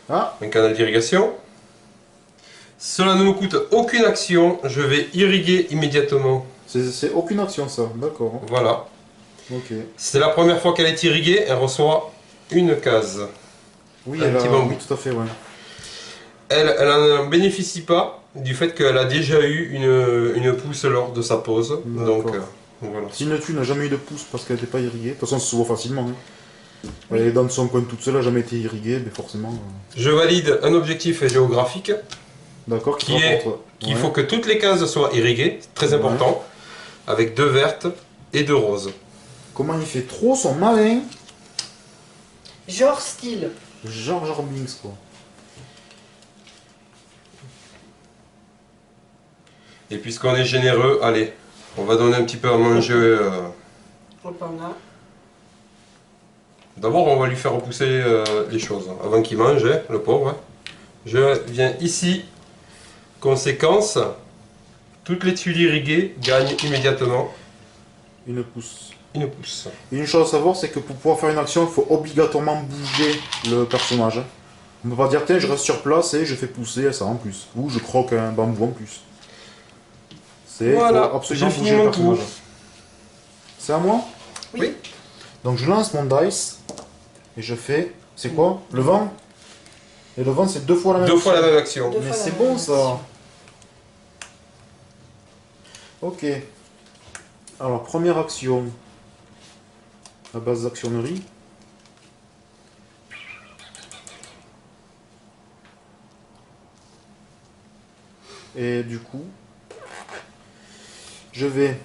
Speaker 1: Ah,
Speaker 2: un canal d'irrigation. Cela ne me coûte aucune action, je vais irriguer immédiatement.
Speaker 1: c'est aucune action ça, d'accord.
Speaker 2: Voilà.
Speaker 1: Ok.
Speaker 2: C'est la première fois qu'elle est irriguée, elle reçoit une case.
Speaker 1: Oui,
Speaker 2: Un petit bambou.
Speaker 1: oui, tout à fait, ouais.
Speaker 2: Elle n'en bénéficie pas du fait qu'elle a déjà eu une pousse lors de sa pause. Donc
Speaker 1: D'accord.
Speaker 2: voilà.
Speaker 1: Si une tuile n'a jamais eu de pouce parce qu'elle n'était pas irriguée, de toute façon, ça se voit facilement. Hein.
Speaker 3: Oui.
Speaker 1: Elle est dans son coin toute seule, elle n'a jamais été irriguée, mais forcément.
Speaker 2: Je valide un objectif géographique
Speaker 1: D'accord,
Speaker 2: qui est
Speaker 1: rapporte,
Speaker 2: qu'il
Speaker 1: ouais.
Speaker 2: faut que toutes les cases soient irriguées, très important, avec 2 vertes et 2 roses.
Speaker 1: Comment il fait trop son malin?
Speaker 3: Genre style.
Speaker 1: George Binks, quoi.
Speaker 2: Et puisqu'on est généreux, allez, on va donner un petit peu à manger.
Speaker 3: Au panda.
Speaker 2: D'abord, on va lui faire repousser les choses avant qu'il mange, hein, le pauvre. Hein. Je viens ici. Conséquence, toutes les tuiles irriguées gagnent immédiatement
Speaker 1: Une pouce.
Speaker 2: une pousse.
Speaker 1: Et une chose à savoir, c'est que pour pouvoir faire une action, il faut obligatoirement bouger le personnage. On ne peut pas dire, tiens, je reste sur place et je fais pousser ça en plus. Ou je croque un bambou en plus. C'est
Speaker 2: Voilà,
Speaker 1: faut absolument
Speaker 2: j'ai fini
Speaker 1: bouger le
Speaker 2: mon
Speaker 1: personnage.
Speaker 2: tour.
Speaker 1: C'est à moi?
Speaker 3: Oui.
Speaker 1: Donc je lance mon dice et je fais. C'est quoi? Le vent? Et le vent, c'est 2 fois la même
Speaker 2: Deux fois la
Speaker 1: action.
Speaker 2: même action.
Speaker 3: Deux
Speaker 1: Mais
Speaker 3: fois la
Speaker 1: c'est
Speaker 3: même
Speaker 1: bon
Speaker 3: action.
Speaker 1: ça. Ok. Alors, première action. À base d'actionnerie. Et du coup, je vais.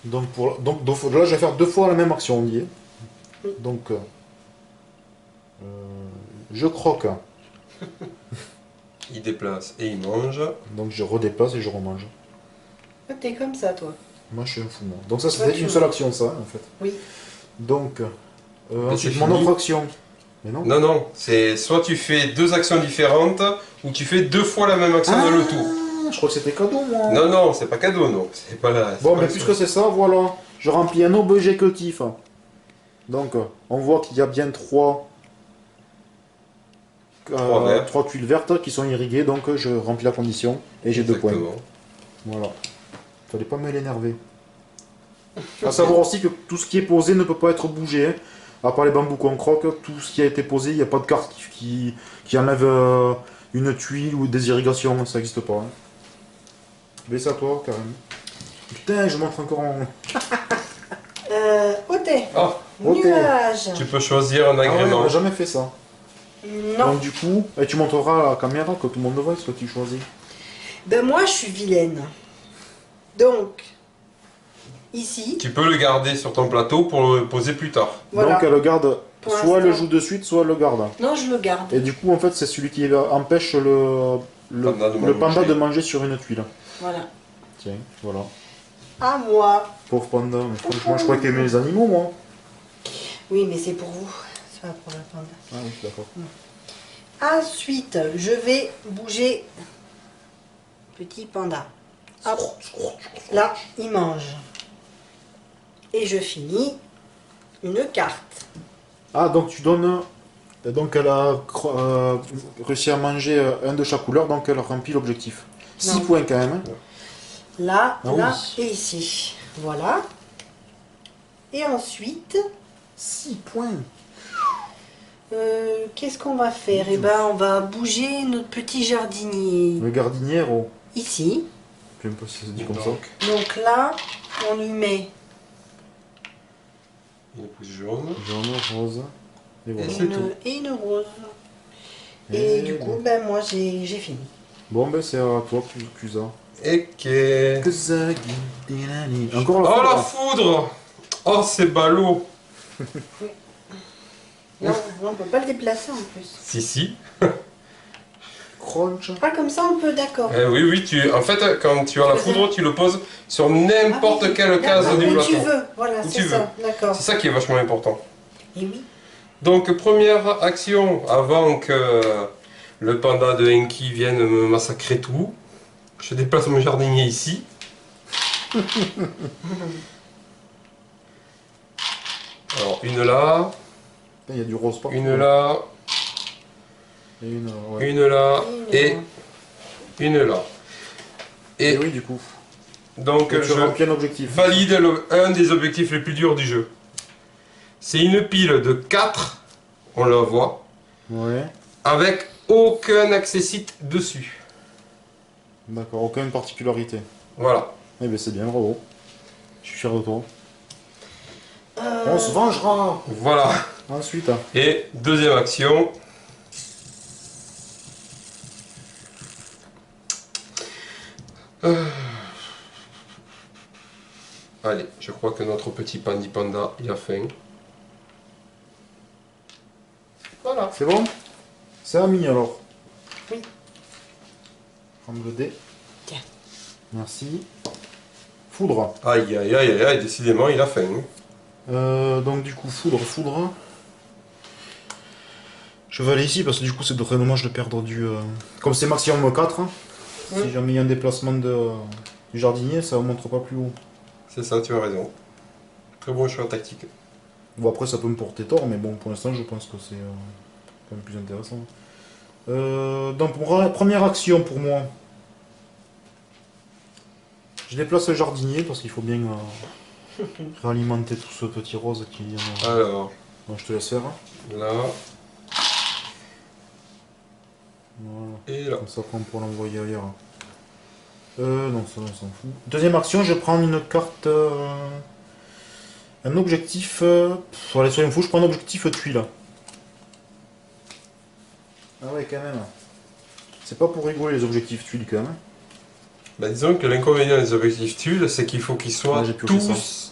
Speaker 1: Donc, là, je vais faire 2 fois la même action, on y est. Donc, je croque.
Speaker 2: Il déplace et il mange.
Speaker 1: Donc, je redéplace et je remange.
Speaker 3: Ah, t'es comme ça, toi.
Speaker 1: Moi, je suis un fou, moi. Donc, ça,
Speaker 3: Toi,
Speaker 1: c'était
Speaker 3: tu-
Speaker 1: une seule action, ça, en fait.
Speaker 3: Oui.
Speaker 1: Donc, ensuite,
Speaker 2: c'est
Speaker 1: mon
Speaker 2: fini.
Speaker 1: autre action. Mais non.
Speaker 2: Non, non, c'est soit tu fais 2 actions différentes ou tu fais 2 fois la même action dans le tour.
Speaker 1: Je crois que c'était cadeau, moi.
Speaker 2: Non, non, c'est pas cadeau, non. C'est pas là.
Speaker 1: Bon, mais puisque c'est ça, voilà. Je remplis un objectif. Donc, on voit qu'il y a bien 3
Speaker 2: Trois verts.
Speaker 1: tuiles vertes qui sont irriguées, donc je remplis la condition et j'ai 2 points. Voilà. Fallait pas me l'énerver. A savoir aussi que tout ce qui est posé ne peut pas être bougé. Hein. À part les bambous qu'on croque, tout ce qui a été posé, il n'y a pas de carte qui enlève une tuile ou des irrigations, ça n'existe pas. Hein. Mais c'est à toi, Karim. Putain, je montre encore en...
Speaker 3: Ôté.
Speaker 2: Ah,
Speaker 1: Ok.
Speaker 3: Nuage.
Speaker 2: tu peux choisir un
Speaker 1: Ah ouais, on
Speaker 2: agrément.
Speaker 1: n'a jamais fait ça.
Speaker 3: Non.
Speaker 1: Donc du coup, et tu montreras à la caméra que tout le monde voit ce que tu choisis.
Speaker 3: Ben moi, je suis vilaine. Donc, ici,
Speaker 2: Tu peux le garder sur ton plateau pour le poser plus tard.
Speaker 3: voilà.
Speaker 1: Donc elle le garde,
Speaker 3: Pour
Speaker 1: soit elle le
Speaker 3: l'instant.
Speaker 1: joue de suite, soit elle le garde.
Speaker 3: Non, je le garde.
Speaker 1: Et du coup, en fait, c'est celui qui empêche
Speaker 2: Panda de
Speaker 1: le panda
Speaker 2: manger.
Speaker 1: de manger sur une tuile.
Speaker 3: Voilà.
Speaker 1: Tiens, voilà.
Speaker 3: À moi.
Speaker 1: Pauvre panda, mais franchement, je crois qu'il aimait les animaux, moi.
Speaker 3: Oui, mais c'est pour vous. C'est pas pour le panda.
Speaker 1: Ah oui, d'accord.
Speaker 3: Ensuite, je vais bouger petit panda. Hop. Là, il mange. Et je finis une carte.
Speaker 1: Ah, donc tu donnes... Donc elle a réussi à manger un de chaque couleur, donc elle remplit l'objectif. 6
Speaker 3: Non.
Speaker 1: points quand même. Hein.
Speaker 3: Là,
Speaker 1: Ah
Speaker 3: là
Speaker 1: oui.
Speaker 3: et ici. Voilà. Et ensuite,
Speaker 1: 6 points.
Speaker 3: qu'est-ce qu'on va faire? Eh ben, on va bouger notre petit jardinier.
Speaker 1: Le gardiniero.
Speaker 3: Ici.
Speaker 1: Je sais pas si ça se dit comme ça.
Speaker 3: Donc là, on lui met
Speaker 2: Une pousse jaune.
Speaker 1: Jaune, rose. Et voilà.
Speaker 2: C'est tout.
Speaker 3: et une rose. Et du coup, ben moi, j'ai fini.
Speaker 1: Bon, ben c'est à toi, Kusa.
Speaker 2: Ok.
Speaker 1: Kuzagi. Encore la
Speaker 2: Oh la
Speaker 1: foudre.
Speaker 2: foudre! Oh c'est ballot!
Speaker 3: Non, on peut pas le déplacer en plus.
Speaker 2: Si.
Speaker 1: Crunch.
Speaker 3: Ah, comme ça, on peut, d'accord.
Speaker 2: Oui, en fait, quand tu as la foudre, tu le poses sur n'importe
Speaker 3: Ah oui,
Speaker 2: quelle case
Speaker 3: d'accord,
Speaker 2: du
Speaker 3: où
Speaker 2: plateau.
Speaker 3: tu veux, voilà,
Speaker 2: Où
Speaker 3: c'est
Speaker 2: tu
Speaker 3: ça, d'accord.
Speaker 2: C'est ça qui est vachement important.
Speaker 3: Et oui.
Speaker 2: Donc, première action, avant que le panda de Enki vienne me massacrer tout, je déplace mon jardinier ici. Alors, une là,
Speaker 1: Il y a du rose partout.
Speaker 2: une là,
Speaker 1: Et une, ouais.
Speaker 2: une là et une là.
Speaker 1: Et
Speaker 2: Et
Speaker 1: oui, du coup.
Speaker 2: donc,
Speaker 1: Et tu
Speaker 2: je
Speaker 1: remplis un objectif.
Speaker 2: valide un des objectifs les plus durs du jeu. C'est une pile de 4, on la voit,
Speaker 1: Ouais.
Speaker 2: avec aucun accessite dessus.
Speaker 1: D'accord, aucune particularité.
Speaker 2: Voilà.
Speaker 1: Eh ben c'est bien, bravo. Je suis fier de toi.
Speaker 3: Euh,
Speaker 1: On se vengera.
Speaker 2: Voilà.
Speaker 1: Ensuite.
Speaker 2: Et deuxième action. Allez, je crois que notre petit pandi panda, il a faim. Voilà.
Speaker 1: C'est bon? C'est Ami alors.
Speaker 3: Oui.
Speaker 1: Prendre le dé.
Speaker 3: Tiens.
Speaker 1: Merci. Foudre.
Speaker 2: Aïe, aïe, aïe, aïe, aïe, décidément, il a faim.
Speaker 1: Donc du coup, foudre. Je vais aller ici parce que du coup c'est très dommage de perdre du... Comme c'est maximum 4, hein,
Speaker 3: Oui.
Speaker 1: si jamais il y a un déplacement du jardinier, ça ne montre pas plus haut.
Speaker 2: C'est ça, tu as raison. Très bon choix tactique.
Speaker 1: Bon après ça peut me porter tort, mais bon pour l'instant je pense que c'est quand même plus intéressant. Donc première action pour moi. Je déplace le jardinier parce qu'il faut bien réalimenter tout ce petit rose qui vient.
Speaker 2: Alors,
Speaker 1: Bon, je te laisse faire.
Speaker 2: là
Speaker 1: Voilà.
Speaker 2: et là.
Speaker 1: Comme ça après on pourra l'envoyer ailleurs. Non, ça on s'en fout. Deuxième action, je prends une carte. Un objectif. Allez, soyons fous, je prends un objectif tuile. Ah ouais, quand même. C'est pas pour rigoler les objectifs tuiles quand même.
Speaker 2: Bah, disons que l'inconvénient des objectifs tuiles, c'est qu'il faut qu'ils soient
Speaker 1: Ouais, j'ai pioché ça.
Speaker 2: tous.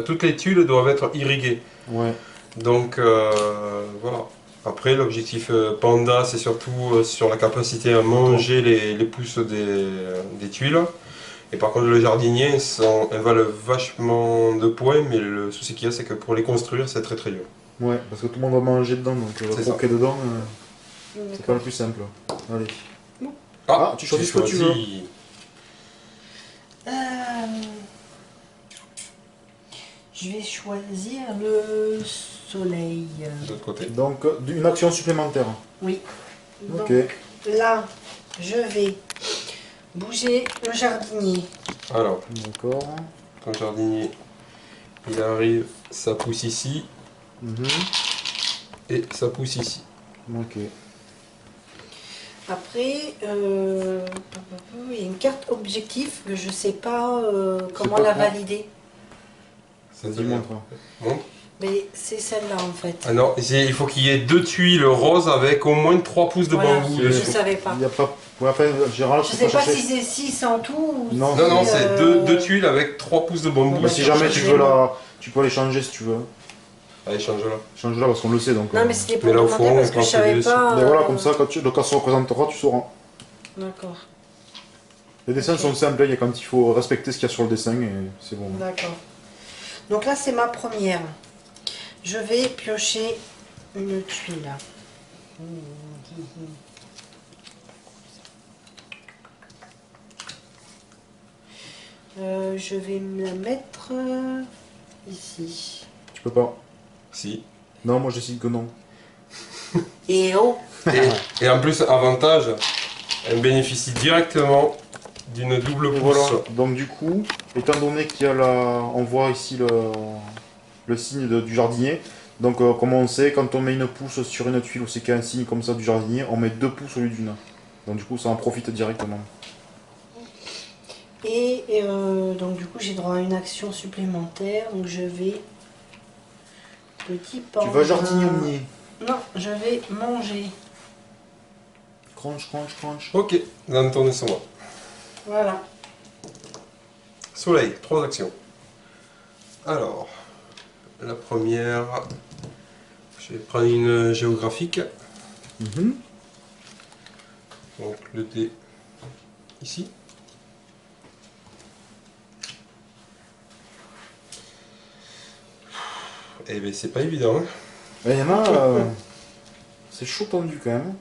Speaker 2: Toutes les tuiles doivent être irriguées.
Speaker 1: Ouais.
Speaker 2: Donc voilà. Après, l'objectif panda, c'est surtout sur la capacité à manger les pousses des tuiles. Et par contre, le jardinier, elles valent vachement de points, mais le souci qu'il y a, c'est que pour les construire, c'est très très dur.
Speaker 1: Ouais, parce que tout le monde va manger dedans, donc
Speaker 2: C'est ça.
Speaker 1: croquer dedans, c'est pas le plus simple. Allez.
Speaker 2: Ah,
Speaker 1: tu choisis ce que tu veux.
Speaker 3: Je vais choisir le soleil.
Speaker 2: De l'autre côté.
Speaker 1: Donc, une action supplémentaire.
Speaker 3: Oui.
Speaker 1: Ok.
Speaker 3: Donc, là, je vais bouger le jardinier.
Speaker 2: Alors,
Speaker 1: D'accord.
Speaker 2: ton jardinier, il arrive, ça pousse ici,
Speaker 1: Mhm.
Speaker 2: et ça pousse ici.
Speaker 1: Ok.
Speaker 3: Après, il y a une carte objectif que je ne sais pas comment
Speaker 1: pas
Speaker 3: la
Speaker 1: quoi.
Speaker 3: valider.
Speaker 2: Ça
Speaker 1: Vas-y,
Speaker 2: dit bien.
Speaker 1: montre.
Speaker 2: Montre.
Speaker 3: Mais c'est celle-là en fait.
Speaker 2: Ah non, il faut qu'il y ait 2 tuiles roses avec au moins 3 pouces de
Speaker 3: Voilà,
Speaker 2: bambou
Speaker 3: je ne
Speaker 2: dessus.
Speaker 3: savais pas.
Speaker 1: Il n'y a pas. Ouais, après, Gérald,
Speaker 3: Je
Speaker 1: tu
Speaker 3: ne sais
Speaker 1: peux
Speaker 3: pas
Speaker 1: chercher.
Speaker 3: si c'est 6 en tout ou
Speaker 1: Non.
Speaker 3: si,
Speaker 2: Non, non, c'est
Speaker 3: euh,
Speaker 2: deux tuiles avec 3 pouces de bambou.
Speaker 1: Mais si jamais tu veux la. Tu peux les changer si tu veux.
Speaker 2: Allez, change-la.
Speaker 1: Change-la parce qu'on le sait donc.
Speaker 3: Non, mais c'était pour
Speaker 2: Mais là, au
Speaker 3: demander
Speaker 2: fond,
Speaker 3: parce
Speaker 2: on
Speaker 3: que je
Speaker 2: pense
Speaker 3: savais
Speaker 2: que
Speaker 3: pas.
Speaker 1: Mais voilà, comme ça, quand le cas se représentera, tu sauras.
Speaker 3: D'accord,
Speaker 1: Les dessins
Speaker 3: Ok.
Speaker 1: sont simples, il y a quand il faut respecter ce qu'il y a sur le dessin et c'est bon.
Speaker 3: d'accord. Donc là, c'est ma première. Je vais piocher une tuile. Je vais me la mettre ici.
Speaker 1: Tu peux pas.
Speaker 2: Si.
Speaker 1: Non, moi je décide que non.
Speaker 3: Et oh,
Speaker 2: Et en plus, avantage, elle bénéficie directement d'une double
Speaker 1: Et
Speaker 2: pousse.
Speaker 1: voilà. Donc du coup, étant donné qu'il y a la. On voit ici le signe du jardinier. Donc comme on sait, quand on met une pousse sur une tuile ou c'est qu'il y a un signe comme ça du jardinier, on met 2 pouces au lieu d'une. Donc du coup ça en profite directement.
Speaker 3: et donc du coup j'ai droit à une action supplémentaire. Donc je vais petit
Speaker 1: Tu vas jardinier.
Speaker 3: Non, je vais manger.
Speaker 1: Crunch, crunch, crunch.
Speaker 2: Ok, dans tourner sur moi.
Speaker 3: Voilà.
Speaker 2: Soleil, 3 actions. Alors, la première, je vais prendre une géographique.
Speaker 1: Mhm.
Speaker 2: Donc le dé ici. Eh bien c'est pas évident. Hein.
Speaker 1: Il y en a, c'est chaud tendu quand même.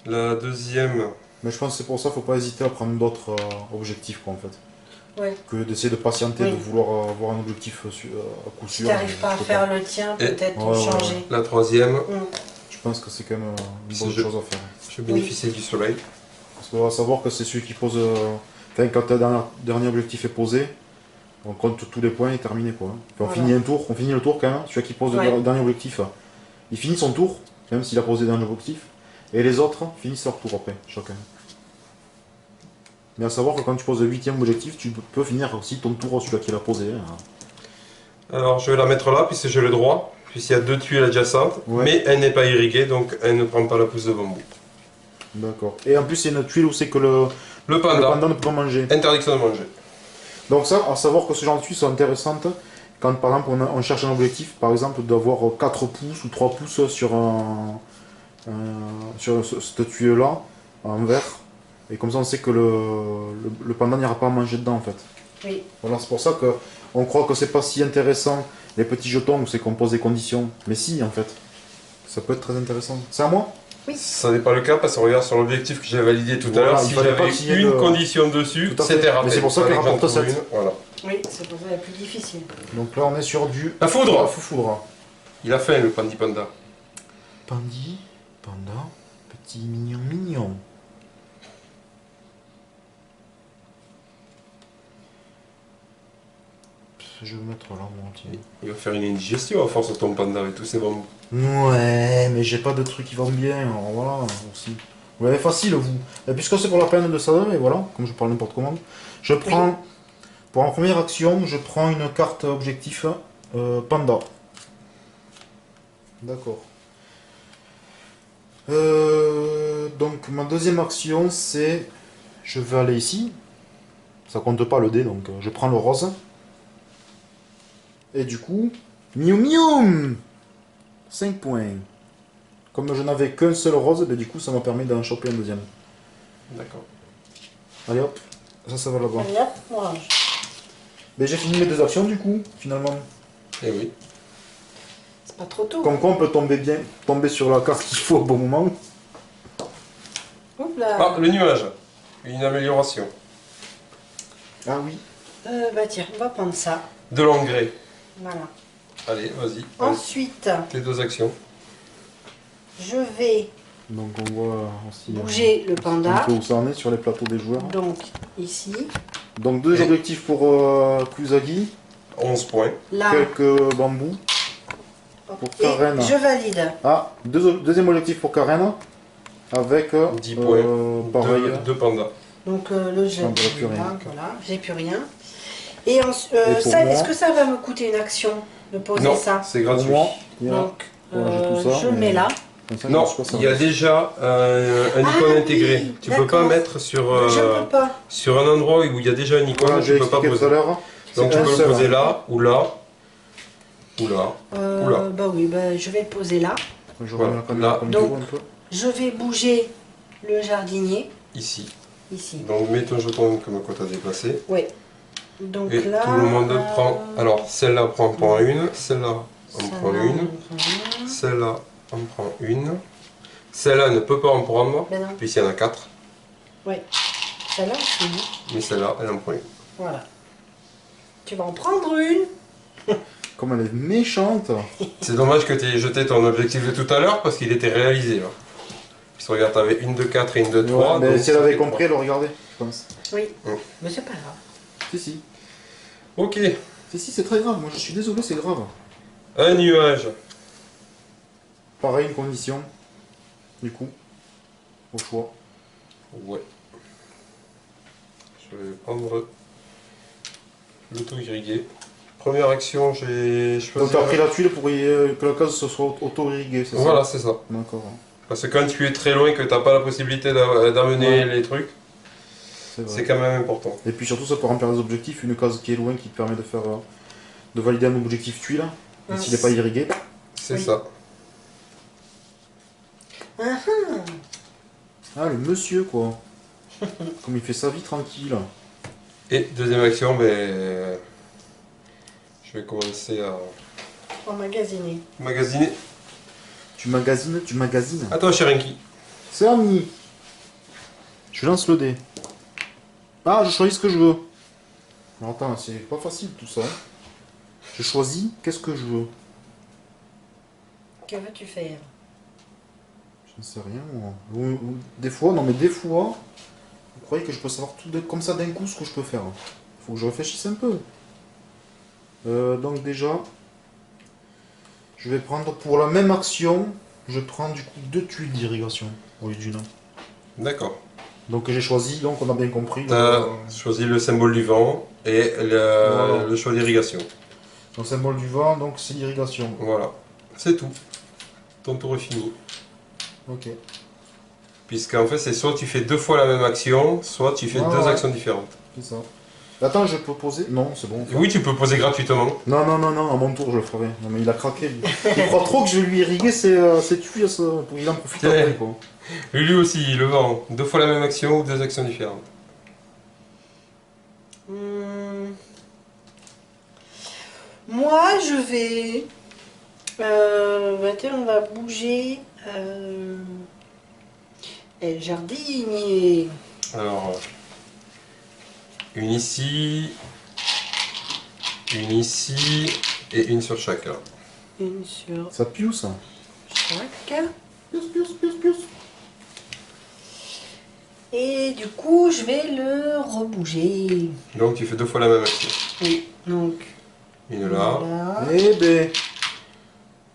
Speaker 2: La deuxième,
Speaker 1: Mais je pense que c'est pour ça qu'il faut pas hésiter à prendre d'autres objectifs quoi en fait.
Speaker 3: Ouais.
Speaker 1: Que d'essayer de patienter,
Speaker 3: Oui.
Speaker 1: de vouloir avoir un objectif à coup
Speaker 3: Si
Speaker 1: sûr.
Speaker 3: t'arrives pas à
Speaker 1: je peux
Speaker 3: faire le tien,
Speaker 2: Et-
Speaker 3: peut-être
Speaker 1: Ouais, ouais,
Speaker 3: changer.
Speaker 2: la troisième,
Speaker 1: Je pense que c'est quand même une
Speaker 2: C'est
Speaker 1: bonne
Speaker 2: je-
Speaker 1: chose à faire.
Speaker 2: je vais bénéficier du soleil.
Speaker 1: Parce qu'on va savoir que c'est celui qui pose. Enfin, quand le dernier objectif est posé, on compte tous les points et terminé quoi. Puis on
Speaker 3: Voilà.
Speaker 1: finit un tour, on finit le tour quand même. Celui qui pose
Speaker 3: Ouais.
Speaker 1: le dernier objectif, il finit son tour, même s'il a posé le dernier objectif. Et les autres finissent leur tour après, chacun. Mais à savoir que quand tu poses le 8ème objectif, tu peux finir aussi ton tour celui qui l'a posé. Hein.
Speaker 2: Alors je vais la mettre là puisque j'ai le droit, puisqu'il y a 2 tuiles adjacentes,
Speaker 1: Ouais.
Speaker 2: mais elle n'est pas irriguée donc elle ne prend pas la pousse de bambou.
Speaker 1: D'accord. Et en plus, c'est une tuile où c'est que
Speaker 2: Le
Speaker 1: le
Speaker 2: panda,
Speaker 1: pendant ne peut pas manger.
Speaker 2: interdiction de manger.
Speaker 1: Donc ça, à savoir que ce genre de tuiles sont intéressantes quand par exemple on cherche un objectif, par exemple d'avoir 4 pouces ou 3 pouces sur cette tuile là en verre. Et comme ça on sait que le pendant n'ira pas manger dedans en fait.
Speaker 3: Oui.
Speaker 1: Voilà, c'est pour ça que on croit que c'est pas si intéressant les petits jetons où c'est qu'on pose des conditions. Mais si en fait. Ça peut être très intéressant. C'est à moi?
Speaker 2: Ça n'est pas le cas parce qu'on regarde sur l'objectif que j'ai validé tout à
Speaker 1: Voilà,
Speaker 2: l'heure,
Speaker 1: il
Speaker 2: si
Speaker 1: fallait pas
Speaker 2: j'avais
Speaker 1: qu'il y ait
Speaker 2: une
Speaker 1: de-
Speaker 2: condition dessus,
Speaker 1: Tout à fait.
Speaker 2: c'était raté.
Speaker 1: Mais c'est pour ça
Speaker 2: Fallait
Speaker 1: qu'elle
Speaker 2: que j'en
Speaker 1: rapporte
Speaker 2: trouve
Speaker 1: 7.
Speaker 2: une, voilà.
Speaker 3: Oui, c'est pour ça la plus difficile.
Speaker 1: Donc là on est sur du...
Speaker 2: La foudre.
Speaker 1: La foudre.
Speaker 2: Il a faim le Pandi Panda.
Speaker 1: Pandi, panda, petit mignon mignon. Je vais mettre là mon entier.
Speaker 2: Il va faire une indigestion à force de ton panda avec tous ces bambous.
Speaker 1: Ouais, mais j'ai pas de trucs qui vont bien, alors voilà, aussi. Vous l'avez facile, vous. Et puisque c'est pour la peine de ça, et voilà, comme je parle n'importe comment, je prends, pour en première action, je prends une carte objectif panda. D'accord. Donc ma deuxième action, c'est, je vais aller ici, ça compte pas le dé, donc je prends le rose. Et du coup, miou miou 5 points. Comme je n'avais qu'un seul rose, ben du coup ça m'a permis d'en choper un deuxième.
Speaker 2: D'accord.
Speaker 1: Allez hop, ça va là-bas.
Speaker 3: Allez hop, on range.
Speaker 1: Ben j'ai fini mes deux actions du coup, finalement.
Speaker 2: Eh oui.
Speaker 3: C'est pas trop tôt.
Speaker 1: Comme quoi on peut tomber sur la carte qu'il faut au bon moment.
Speaker 3: Oups là.
Speaker 2: Ah, le nuage. Une amélioration.
Speaker 1: Ah oui.
Speaker 3: Bah tiens, on va prendre ça.
Speaker 2: De l'engrais.
Speaker 3: Voilà.
Speaker 2: Allez, vas-y.
Speaker 3: Ensuite,
Speaker 2: Tes deux actions.
Speaker 3: je vais
Speaker 1: Donc on voit aussi
Speaker 3: bouger le
Speaker 1: un
Speaker 3: panda.
Speaker 1: peu où ça en est sur les plateaux des joueurs.
Speaker 3: Donc ici,
Speaker 1: Donc deux
Speaker 2: Et-
Speaker 1: objectifs pour Kusagi,
Speaker 2: 11 points.
Speaker 3: là,
Speaker 1: quelques bambous. pour
Speaker 3: et
Speaker 1: Karen.
Speaker 3: je valide.
Speaker 1: Ah, deuxième objectif pour Karen, avec
Speaker 2: 10 points.
Speaker 1: pareil.
Speaker 2: Deux pandas.
Speaker 3: Donc le jeu,
Speaker 1: On voit plus rien.
Speaker 3: voilà, j'ai plus rien. Et,
Speaker 1: pour
Speaker 3: ça,
Speaker 1: moi-
Speaker 3: est-ce que ça va me coûter une action de poser
Speaker 2: Non,
Speaker 3: ça?
Speaker 2: c'est
Speaker 1: Pour
Speaker 2: gratuit.
Speaker 1: moi, il y a-
Speaker 3: Donc
Speaker 1: Voilà, j'ai tout ça,
Speaker 3: je le
Speaker 1: mais-
Speaker 3: mets là.
Speaker 1: comme ça,
Speaker 2: Non,
Speaker 1: je sais pas ça
Speaker 2: il y a
Speaker 1: va.
Speaker 2: déjà un icône
Speaker 3: Ah
Speaker 2: intégré.
Speaker 3: oui,
Speaker 2: Tu peux pas
Speaker 3: d'accord.
Speaker 2: mettre sur,
Speaker 3: Je peux pas.
Speaker 2: sur un endroit où il y a déjà un icône,
Speaker 1: Voilà,
Speaker 2: tu
Speaker 1: j'ai
Speaker 2: peux pas
Speaker 1: expliqué tout à
Speaker 2: poser.
Speaker 1: l'heure.
Speaker 2: Donc
Speaker 1: C'est
Speaker 2: tu
Speaker 1: un
Speaker 2: peux le
Speaker 1: seul.
Speaker 2: poser là, ou là, ou là. Oula.
Speaker 3: Bah oui, bah, je vais le poser là.
Speaker 1: Je
Speaker 2: Voilà,
Speaker 1: remets la caméra
Speaker 2: là.
Speaker 1: comme
Speaker 3: Donc-
Speaker 1: tu vois un peu.
Speaker 3: Je vais bouger le jardinier
Speaker 2: Ici.
Speaker 3: ici.
Speaker 2: Donc mets ton jeton comme quoi tu as déplacé.
Speaker 3: Oui. Donc
Speaker 2: Et
Speaker 3: là.
Speaker 2: tout le monde prend. Alors celle-là prend une, celle-là en
Speaker 3: ça,
Speaker 2: prend
Speaker 3: là,
Speaker 2: une,
Speaker 3: on prend une.
Speaker 2: celle-là en prend une. Celle-là ne peut pas en prendre,
Speaker 3: Ben non.
Speaker 2: puisqu'il y en a 4.
Speaker 3: Celle-là, c'est une.
Speaker 2: Mais celle-là, elle en prend une.
Speaker 3: Voilà. Tu vas en prendre une.
Speaker 1: Comme elle est méchante.
Speaker 2: C'est dommage que tu aies jeté ton objectif de tout à l'heure parce qu'il était réalisé là. Puis regarde, tu avais une de 4 et une de 3.
Speaker 1: Ouais, mais
Speaker 2: donc
Speaker 1: si elle
Speaker 2: ça
Speaker 1: avait
Speaker 2: fait
Speaker 1: compris, elle aurait regardé, je pense.
Speaker 3: Oui.
Speaker 2: Ouais.
Speaker 3: Mais c'est pas grave.
Speaker 1: Si, si.
Speaker 2: 3. Ok,
Speaker 1: Si, c'est très grave. Moi, je suis désolé, c'est grave.
Speaker 2: un nuage.
Speaker 1: Pareil, une condition. Du coup, au choix.
Speaker 2: Ouais. Je vais prendre l'auto-irrigué. Première action, j'ai choisi.
Speaker 1: Donc, tu as pris la tuile pour que la case se soit auto-irriguée, c'est ça?
Speaker 2: Voilà, c'est ça.
Speaker 1: D'accord.
Speaker 2: Parce que quand tu es très loin et que tu n'as pas la possibilité d'amener
Speaker 1: Ouais.
Speaker 2: les trucs,
Speaker 1: C'est vrai.
Speaker 2: c'est quand même important.
Speaker 1: Et puis surtout, ça peut remplir des objectifs. Une case qui est loin qui te permet de faire de valider un objectif tuile. Et
Speaker 3: Mm.
Speaker 1: s'il n'est pas irrigué,
Speaker 2: C'est
Speaker 3: Oui.
Speaker 2: ça.
Speaker 3: Ah,
Speaker 1: ah, le monsieur quoi. Comme il fait sa vie tranquille.
Speaker 2: Et deuxième action, ben, je vais commencer à
Speaker 3: emmagasiner.
Speaker 2: magasiner.
Speaker 1: Tu magasines.
Speaker 2: Attends, Cherenki.
Speaker 1: C'est ami. Je lance le dé. Ah, je choisis ce que je veux. Alors, attends, c'est pas facile tout ça. Je choisis qu'est-ce que je veux.
Speaker 3: Que veux-tu faire?
Speaker 1: Je ne sais rien moi. Des fois, non mais des fois, vous croyez que je peux savoir tout comme ça d'un coup ce que je peux faire. Faut que je réfléchisse un peu. Donc déjà, je vais prendre pour la même action, je prends du coup 2 tuiles d'irrigation au lieu d'une.
Speaker 2: D'accord.
Speaker 1: Donc j'ai choisi, donc on a bien compris.
Speaker 2: Tu as choisi le symbole du vent et
Speaker 1: Voilà.
Speaker 2: le choix d'irrigation.
Speaker 1: Le symbole du vent, donc c'est l'irrigation.
Speaker 2: Voilà. C'est tout. Ton tour est fini.
Speaker 1: Ok.
Speaker 2: Puisqu'en fait, c'est soit tu fais 2 fois la même action, soit tu fais
Speaker 1: Ouais,
Speaker 2: 2
Speaker 1: ouais.
Speaker 2: actions différentes.
Speaker 1: C'est ça. Attends, je peux poser. Non, c'est bon.
Speaker 2: Oui, tu peux poser gratuitement.
Speaker 1: Non, non, non, non, à mon tour je le ferai. Non, mais il a craqué. Lui. Il croit trop que je vais lui irriguer ses tuyaux pour qu'il en profite après, quoi.
Speaker 2: Lui aussi, le vent. 2 fois la même action ou 2 actions différentes.
Speaker 3: Moi, je vais... on va bouger... El jardinier.
Speaker 2: Alors, une ici et une sur chaque. Là.
Speaker 3: Une sur
Speaker 1: Ça pue ça.
Speaker 3: chaque.
Speaker 1: Pius, pius, pius, pius.
Speaker 3: Et du coup, je vais le rebouger.
Speaker 2: Donc tu fais 2 fois la même action.
Speaker 3: Oui, donc...
Speaker 2: Une là.
Speaker 1: Eh ben,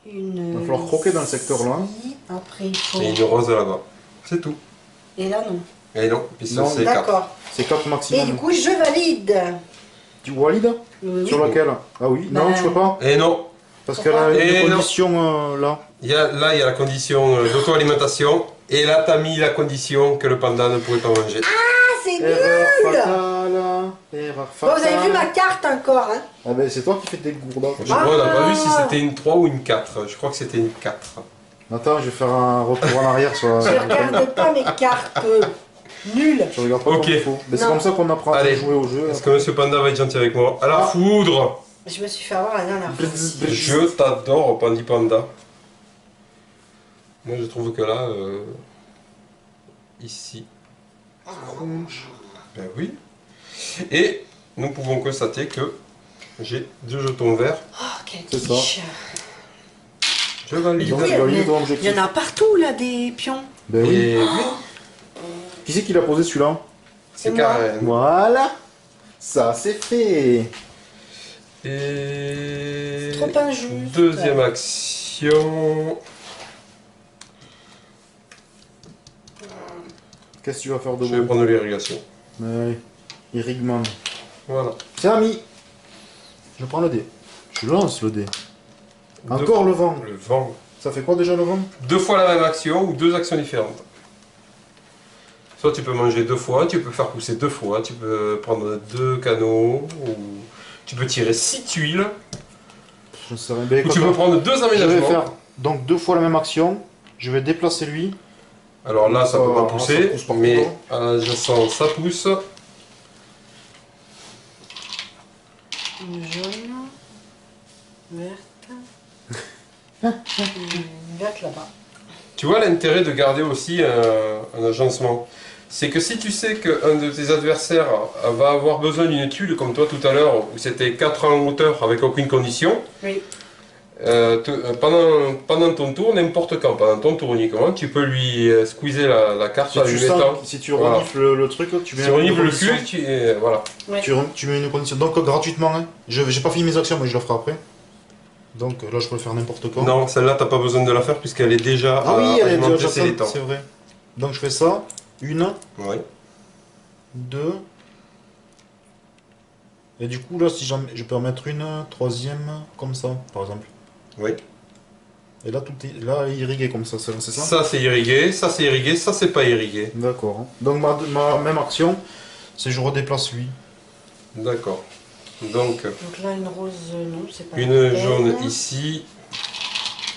Speaker 3: Une...
Speaker 1: il va falloir croquer dans le secteur là.
Speaker 3: ici. Après, il faut...
Speaker 2: Et une rose là-bas. C'est tout.
Speaker 3: Et là, non.
Speaker 2: Et non, puisque
Speaker 1: Non,
Speaker 2: c'est 4.
Speaker 3: D'accord.
Speaker 1: C'est 4
Speaker 3: Et
Speaker 1: maximum.
Speaker 3: du coup, je valide.
Speaker 1: Tu valides
Speaker 3: Oui.
Speaker 1: sur laquelle? Ah oui, non,
Speaker 3: Ben-
Speaker 1: tu peux pas.
Speaker 2: Et non.
Speaker 1: Parce qu'elle a
Speaker 2: Et
Speaker 1: une
Speaker 2: non.
Speaker 1: condition là.
Speaker 2: Là, il y a la condition d'auto-alimentation. Et là, tu as mis la condition que le panda ne pourrait pas manger.
Speaker 3: Ah, c'est nul.
Speaker 1: Erreur fatale. Erreur
Speaker 3: Bon,
Speaker 1: fatale.
Speaker 3: vous avez vu ma carte encore, hein?
Speaker 1: Ah ben, c'est toi qui fais des gourdas.
Speaker 2: Je crois qu'on n'a pas vu si c'était une 3 ou une 4. Je crois que c'était une 4.
Speaker 1: Attends, je vais faire un retour en arrière sur
Speaker 3: Je regarde pas mes cartes. Nul.
Speaker 1: Je regarde pas
Speaker 2: Ok.
Speaker 1: comme il faut. Mais c'est
Speaker 3: Non.
Speaker 1: comme ça qu'on apprend à
Speaker 2: Allez.
Speaker 1: jouer au jeu.
Speaker 2: Est-ce que Monsieur Panda va être gentil avec moi? À la
Speaker 3: Ah.
Speaker 2: foudre.
Speaker 3: Je me suis fait avoir la dernière fois.
Speaker 2: Je t'adore, Pandi Panda. Moi, je trouve que là, ici, ben oui. Et nous pouvons constater que j'ai 2 jetons verts.
Speaker 3: Oh, quel
Speaker 1: C'est ça.
Speaker 3: quiche.
Speaker 2: Je valide.
Speaker 1: Donc,
Speaker 3: Oui,
Speaker 1: tu valides
Speaker 3: mais
Speaker 1: ton
Speaker 3: il
Speaker 1: objectif.
Speaker 3: y en a partout, là, des pions.
Speaker 1: Ben oui.
Speaker 2: Et
Speaker 1: Qui c'est qui l'a posé celui-là?
Speaker 2: c'est
Speaker 3: moi.
Speaker 2: Karen.
Speaker 1: Voilà. Ça, c'est fait.
Speaker 2: Et
Speaker 3: Trop injuste.
Speaker 2: deuxième action.
Speaker 1: Qu'est-ce que tu vas faire de
Speaker 2: Je vais
Speaker 1: beau?
Speaker 2: prendre l'irrigation.
Speaker 1: Ouais. Irrigman.
Speaker 2: Voilà.
Speaker 1: Tiens, ami. Je prends le dé. Je lance le dé. Encore le vent.
Speaker 2: Le vent.
Speaker 1: Ça fait quoi déjà le vent?
Speaker 2: 2 fois la même action ou 2 actions différentes. Soit tu peux manger 2 fois, tu peux faire pousser 2 fois, tu peux prendre 2 canaux, ou tu peux tirer 6 tuiles,
Speaker 1: Je sais rien. Ben,
Speaker 2: ou tu peux prendre 2
Speaker 1: je vais
Speaker 2: aménagements.
Speaker 1: faire donc 2 fois la même action. Je vais déplacer lui.
Speaker 2: Alors là, ça peut pas
Speaker 1: Ça
Speaker 2: pousser,
Speaker 1: pousse partout,
Speaker 2: mais
Speaker 1: hein.
Speaker 2: à l'adjacent, ça pousse.
Speaker 3: Une jaune. Verte. Une verte là-bas.
Speaker 2: Tu vois l'intérêt de garder aussi un agencement. C'est que si tu sais qu'un de tes adversaires va avoir besoin d'une tuile, comme toi tout à l'heure, où c'était 4 en hauteur avec aucune condition,
Speaker 3: Oui.
Speaker 2: pendant ton tour, n'importe quand, pendant ton tour uniquement, tu peux lui squeezer la carte
Speaker 1: Si
Speaker 2: en
Speaker 1: tu,
Speaker 2: lui
Speaker 1: sens,
Speaker 2: mettant.
Speaker 1: si tu
Speaker 2: Voilà.
Speaker 1: renifles le truc, tu mets
Speaker 2: Si on
Speaker 1: une
Speaker 2: livre le
Speaker 1: condition.
Speaker 2: cul, voilà.
Speaker 1: Tu mets une condition. Donc gratuitement, hein. J'ai pas fini mes actions, mais je le ferai après. Donc là, je peux le faire n'importe quand.
Speaker 2: Non, celle-là, t'as pas besoin de la faire puisqu'elle est déjà
Speaker 1: Ah oui, elle est
Speaker 2: alimentée,
Speaker 1: déjà
Speaker 2: c'est les temps.
Speaker 1: c'est vrai. Donc je fais ça. 1,
Speaker 2: Oui.
Speaker 1: 2. Et du coup, là, si je peux en mettre une troisième, comme ça, par exemple.
Speaker 2: Oui.
Speaker 1: Et là, tout est là, irrigué comme ça, c'est ça?
Speaker 2: Ça c'est irrigué, ça c'est irrigué, ça c'est pas irrigué.
Speaker 1: D'accord. Donc ma même action, c'est je redéplace lui.
Speaker 2: D'accord. Donc,
Speaker 3: Donc là, une rose, non, c'est pas
Speaker 2: une
Speaker 3: la peine.
Speaker 2: jaune ici,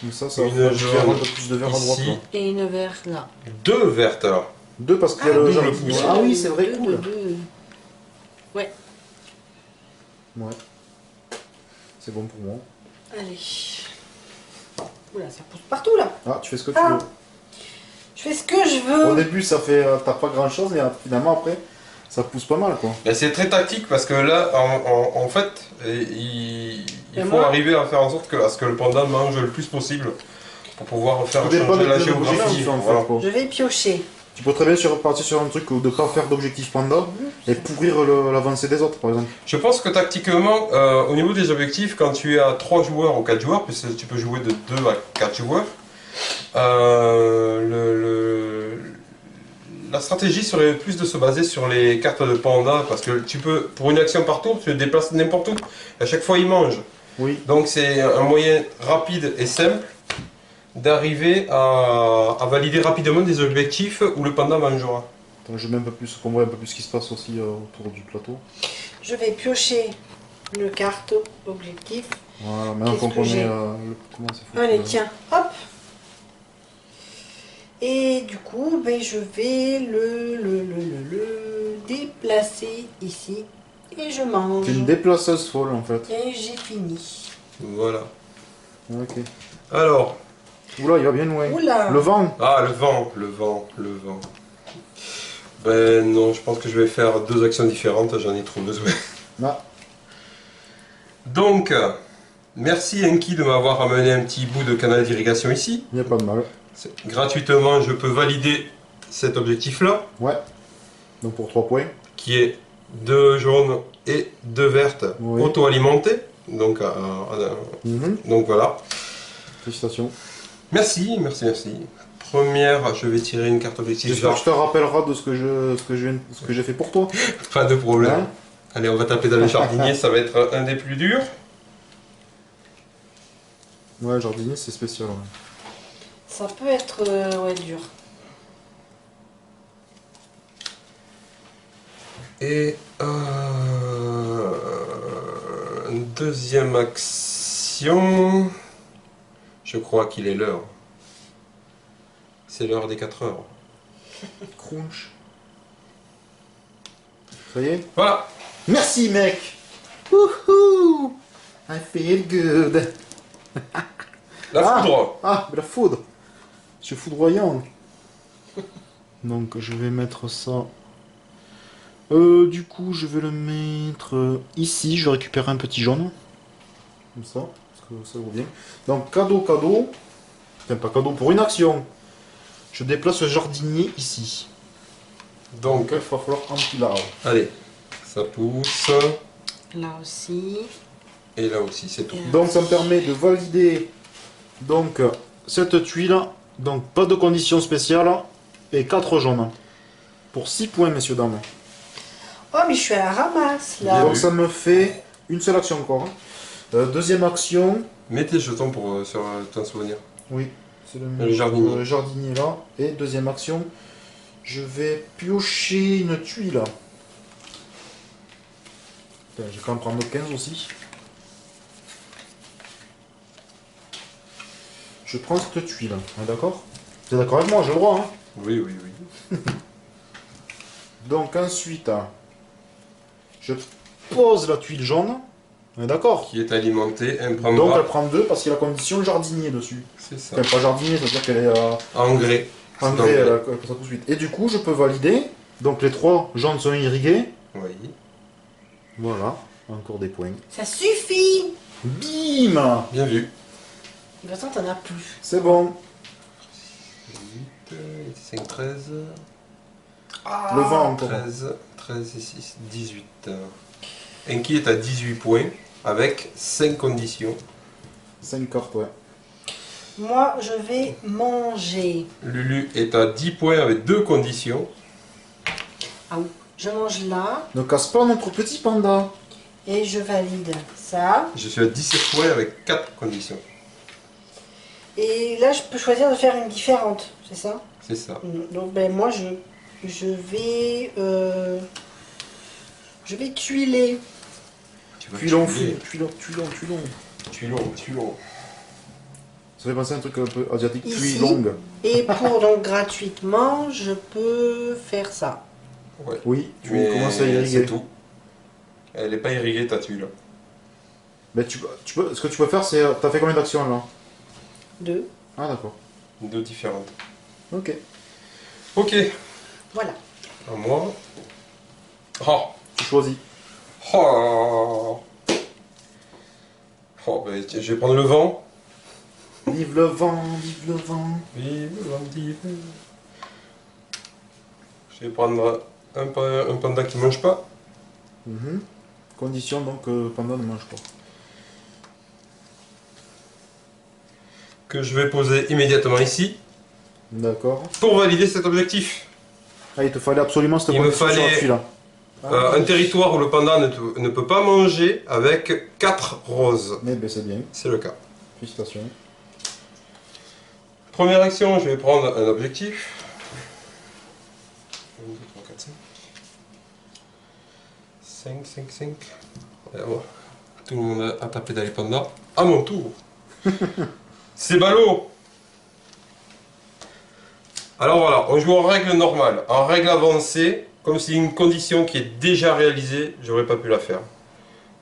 Speaker 1: Comme ça
Speaker 2: Une
Speaker 1: va faire un
Speaker 2: jaune
Speaker 1: peu plus de vert à droite.
Speaker 2: ici.
Speaker 1: Là.
Speaker 3: Et une verte là.
Speaker 2: 2 vertes là.
Speaker 1: 2 parce qu'il y a le
Speaker 2: double
Speaker 1: jardinier.
Speaker 2: pouce.
Speaker 1: Ah oui, c'est vrai,
Speaker 3: Deux,
Speaker 1: cool.
Speaker 3: deux. Ouais,
Speaker 1: Ouais. C'est bon pour moi.
Speaker 3: allez. Oula, ça pousse partout là.
Speaker 1: Ah, tu fais ce que tu
Speaker 3: Ah.
Speaker 1: veux.
Speaker 3: Je fais ce que je veux.
Speaker 1: Au début, ça fait. T'as pas grand chose, et finalement, après, ça pousse pas mal quoi.
Speaker 2: Et c'est très tactique parce que là, en fait, il
Speaker 3: Et
Speaker 2: faut
Speaker 3: moi
Speaker 2: arriver à faire en sorte à ce que le panda mange le plus possible pour pouvoir faire
Speaker 1: Tout dépend
Speaker 2: changer
Speaker 1: de
Speaker 2: la
Speaker 1: tes
Speaker 2: géographie.
Speaker 1: objectifs en
Speaker 2: Voilà.
Speaker 1: fait. Quoi.
Speaker 3: Je vais piocher.
Speaker 1: Tu peux très bien partir sur un truc de pas faire d'objectif panda et pourrir l'avancée des autres par exemple.
Speaker 2: Je pense que tactiquement, au niveau des objectifs, quand tu es à 3 joueurs ou 4 joueurs, puisque tu peux jouer de 2 à 4 joueurs, la stratégie serait plus de se baser sur les cartes de panda, parce que tu peux, pour une action par tour, tu te déplaces n'importe où, à chaque fois il mange.
Speaker 1: Oui.
Speaker 2: Donc c'est un moyen rapide et simple d'arriver à valider rapidement des objectifs où le panda mangera.
Speaker 1: Attends, je mets un peu plus, qu'on voit un peu plus ce qui se passe aussi autour du plateau.
Speaker 3: Je vais piocher une carte objectif.
Speaker 1: Voilà, maintenant
Speaker 3: Qu'est-ce
Speaker 1: qu'on
Speaker 3: que
Speaker 1: connaît
Speaker 3: j'ai
Speaker 1: comment c'est foutu,
Speaker 3: Allez,
Speaker 1: là.
Speaker 3: tiens, hop. Et du coup, ben, je vais le déplacer ici. Et je mange.
Speaker 1: C'est une déplaceuse folle en fait.
Speaker 3: Et j'ai fini.
Speaker 2: Voilà.
Speaker 1: Ok.
Speaker 2: Alors,
Speaker 1: Oula, il va bien loin.
Speaker 3: Oula.
Speaker 1: Le vent.
Speaker 2: le vent. Ben non, je pense que je vais faire 2 actions différentes, j'en ai trop besoin.
Speaker 1: Ah,
Speaker 2: Donc, merci Enki de m'avoir amené un petit bout de canal d'irrigation ici.
Speaker 1: il n'y a pas de mal.
Speaker 2: Gratuitement, je peux valider cet objectif-là,
Speaker 1: Ouais. Donc pour 3 points.
Speaker 2: qui est 2 jaunes et 2 vertes
Speaker 1: Oui.
Speaker 2: auto-alimentées. Donc, donc voilà.
Speaker 1: Félicitations.
Speaker 2: Merci. Première, je vais tirer une carte objectif.
Speaker 1: J'espère que je te rappelleras de ce que j'ai fait pour toi.
Speaker 2: Pas de problème.
Speaker 1: Hein.
Speaker 2: Allez, on va taper dans le jardinier, ça va être un des plus durs.
Speaker 1: Ouais, jardinier, c'est spécial. Ouais.
Speaker 3: Ça peut être ouais, dur.
Speaker 2: Et deuxième action, je crois qu'il est l'heure. C'est l'heure des 4 heures.
Speaker 1: Crunch. Ça y est.
Speaker 2: Voilà.
Speaker 1: Merci mec. Wouhou. I feel good.
Speaker 2: La foudre.
Speaker 1: Ah, la foudre. C'est foudroyant. Donc je vais mettre ça. Du coup, je vais le mettre ici. Je vais récupérer un petit jaune. Comme ça, parce que ça vaut bien. Donc cadeau. Enfin, pas cadeau, pour une action. Je déplace le jardinier ici.
Speaker 2: Donc,
Speaker 1: il va falloir un là.
Speaker 2: allez, ça pousse.
Speaker 3: Là aussi.
Speaker 2: Et là aussi, c'est tout.
Speaker 1: Donc ça me permet de valider donc cette tuile. Donc pas de conditions spéciales et 4 jaunes. Pour 6 points, messieurs, dames.
Speaker 3: Oh, mais je suis à la ramasse
Speaker 2: Bien
Speaker 3: là.
Speaker 1: Donc
Speaker 2: vu.
Speaker 1: ça me fait une seule action encore. Deuxième action.
Speaker 2: Mets tes jetons pour t'en souvenir.
Speaker 1: Oui, c'est
Speaker 2: Le jardinier.
Speaker 1: le jardinier là. Et deuxième action, je vais piocher une tuile. Putain, j'ai quand même prendre 15 aussi. Je prends cette tuile, d'accord? Tu es d'accord avec moi, j'ai le droit, hein?
Speaker 2: Oui.
Speaker 1: Donc ensuite, je pose la tuile jaune, on est d'accord?
Speaker 2: Qui est alimenté, un
Speaker 1: Donc
Speaker 2: prendra.
Speaker 1: elle prend 2 parce qu'il y a la condition jardinier dessus.
Speaker 2: C'est ça.
Speaker 1: Enfin, pas jardinier, c'est-à-dire qu'elle est
Speaker 2: Engrais.
Speaker 1: engrais, comme ça tout de suite. Et du coup, je peux valider. Donc les 3 jaunes sont irrigués.
Speaker 2: Oui.
Speaker 1: Voilà, encore des points.
Speaker 3: Ça suffit.
Speaker 1: Bim!
Speaker 2: Bien vu.
Speaker 3: De toute façon, t'en as plus.
Speaker 1: C'est bon.
Speaker 2: 8, 5, 13.
Speaker 1: Le vent encore.
Speaker 2: 13 et 6, 18. Enki est à 18 points avec 5 conditions.
Speaker 1: 5 cartes, ouais.
Speaker 3: Moi, je vais manger.
Speaker 2: Lulu est à 10 points avec 2 conditions.
Speaker 3: Ah oui. Je mange là
Speaker 1: Ne casse pas notre petit panda.
Speaker 3: et je valide ça.
Speaker 2: Je suis à 17 points avec 4 conditions.
Speaker 3: Et là, je peux choisir de faire une différente, c'est ça?
Speaker 2: C'est ça.
Speaker 3: Donc, ben, moi, je vais tuiler.
Speaker 2: Tu vas
Speaker 1: Tuilon,
Speaker 2: tuiler. Tuilon.
Speaker 1: Ça fait penser à un truc un peu asiatique.
Speaker 3: Ici.
Speaker 1: Tuilong.
Speaker 3: Et pour donc gratuitement, je peux faire ça.
Speaker 2: Ouais.
Speaker 1: Oui, tu
Speaker 2: Mais
Speaker 1: commences à irriguer.
Speaker 2: c'est tout. Elle n'est pas irriguée ta tuile.
Speaker 1: Mais ce que tu peux faire, c'est. T'as fait combien d'actions là?
Speaker 3: 2.
Speaker 1: Ah, d'accord.
Speaker 2: Deux différentes.
Speaker 1: Ok.
Speaker 2: Ok.
Speaker 3: Voilà.
Speaker 2: À moi. Oh.
Speaker 1: Tu choisis.
Speaker 2: Oh. Oh, ben, tiens, je vais prendre le vent.
Speaker 1: Vive le vent, vive le vent.
Speaker 2: Vive le vent d'hiver. Je vais prendre un panda qui mange pas.
Speaker 1: Mhm. Condition donc Panda ne mange pas.
Speaker 2: Que je vais poser immédiatement ici.
Speaker 1: D'accord.
Speaker 2: Pour valider cet objectif.
Speaker 1: Ah, il te fallait absolument cette
Speaker 2: Il me
Speaker 1: condition sur
Speaker 2: fallait-
Speaker 1: celui-là.
Speaker 2: Un territoire où le panda ne peut pas manger avec 4 roses.
Speaker 1: Mais ben, c'est bien.
Speaker 2: C'est le cas.
Speaker 1: Félicitations.
Speaker 2: Première action, je vais prendre un objectif. 1, 2, 3, 4, 5. 5. Et voilà. Tout le monde a tapé dans les pandas. À mon tour. C'est ballot. Alors voilà, on joue en règle normale. En règle avancée, comme c'est une condition qui est déjà réalisée, j'aurais pas pu la faire.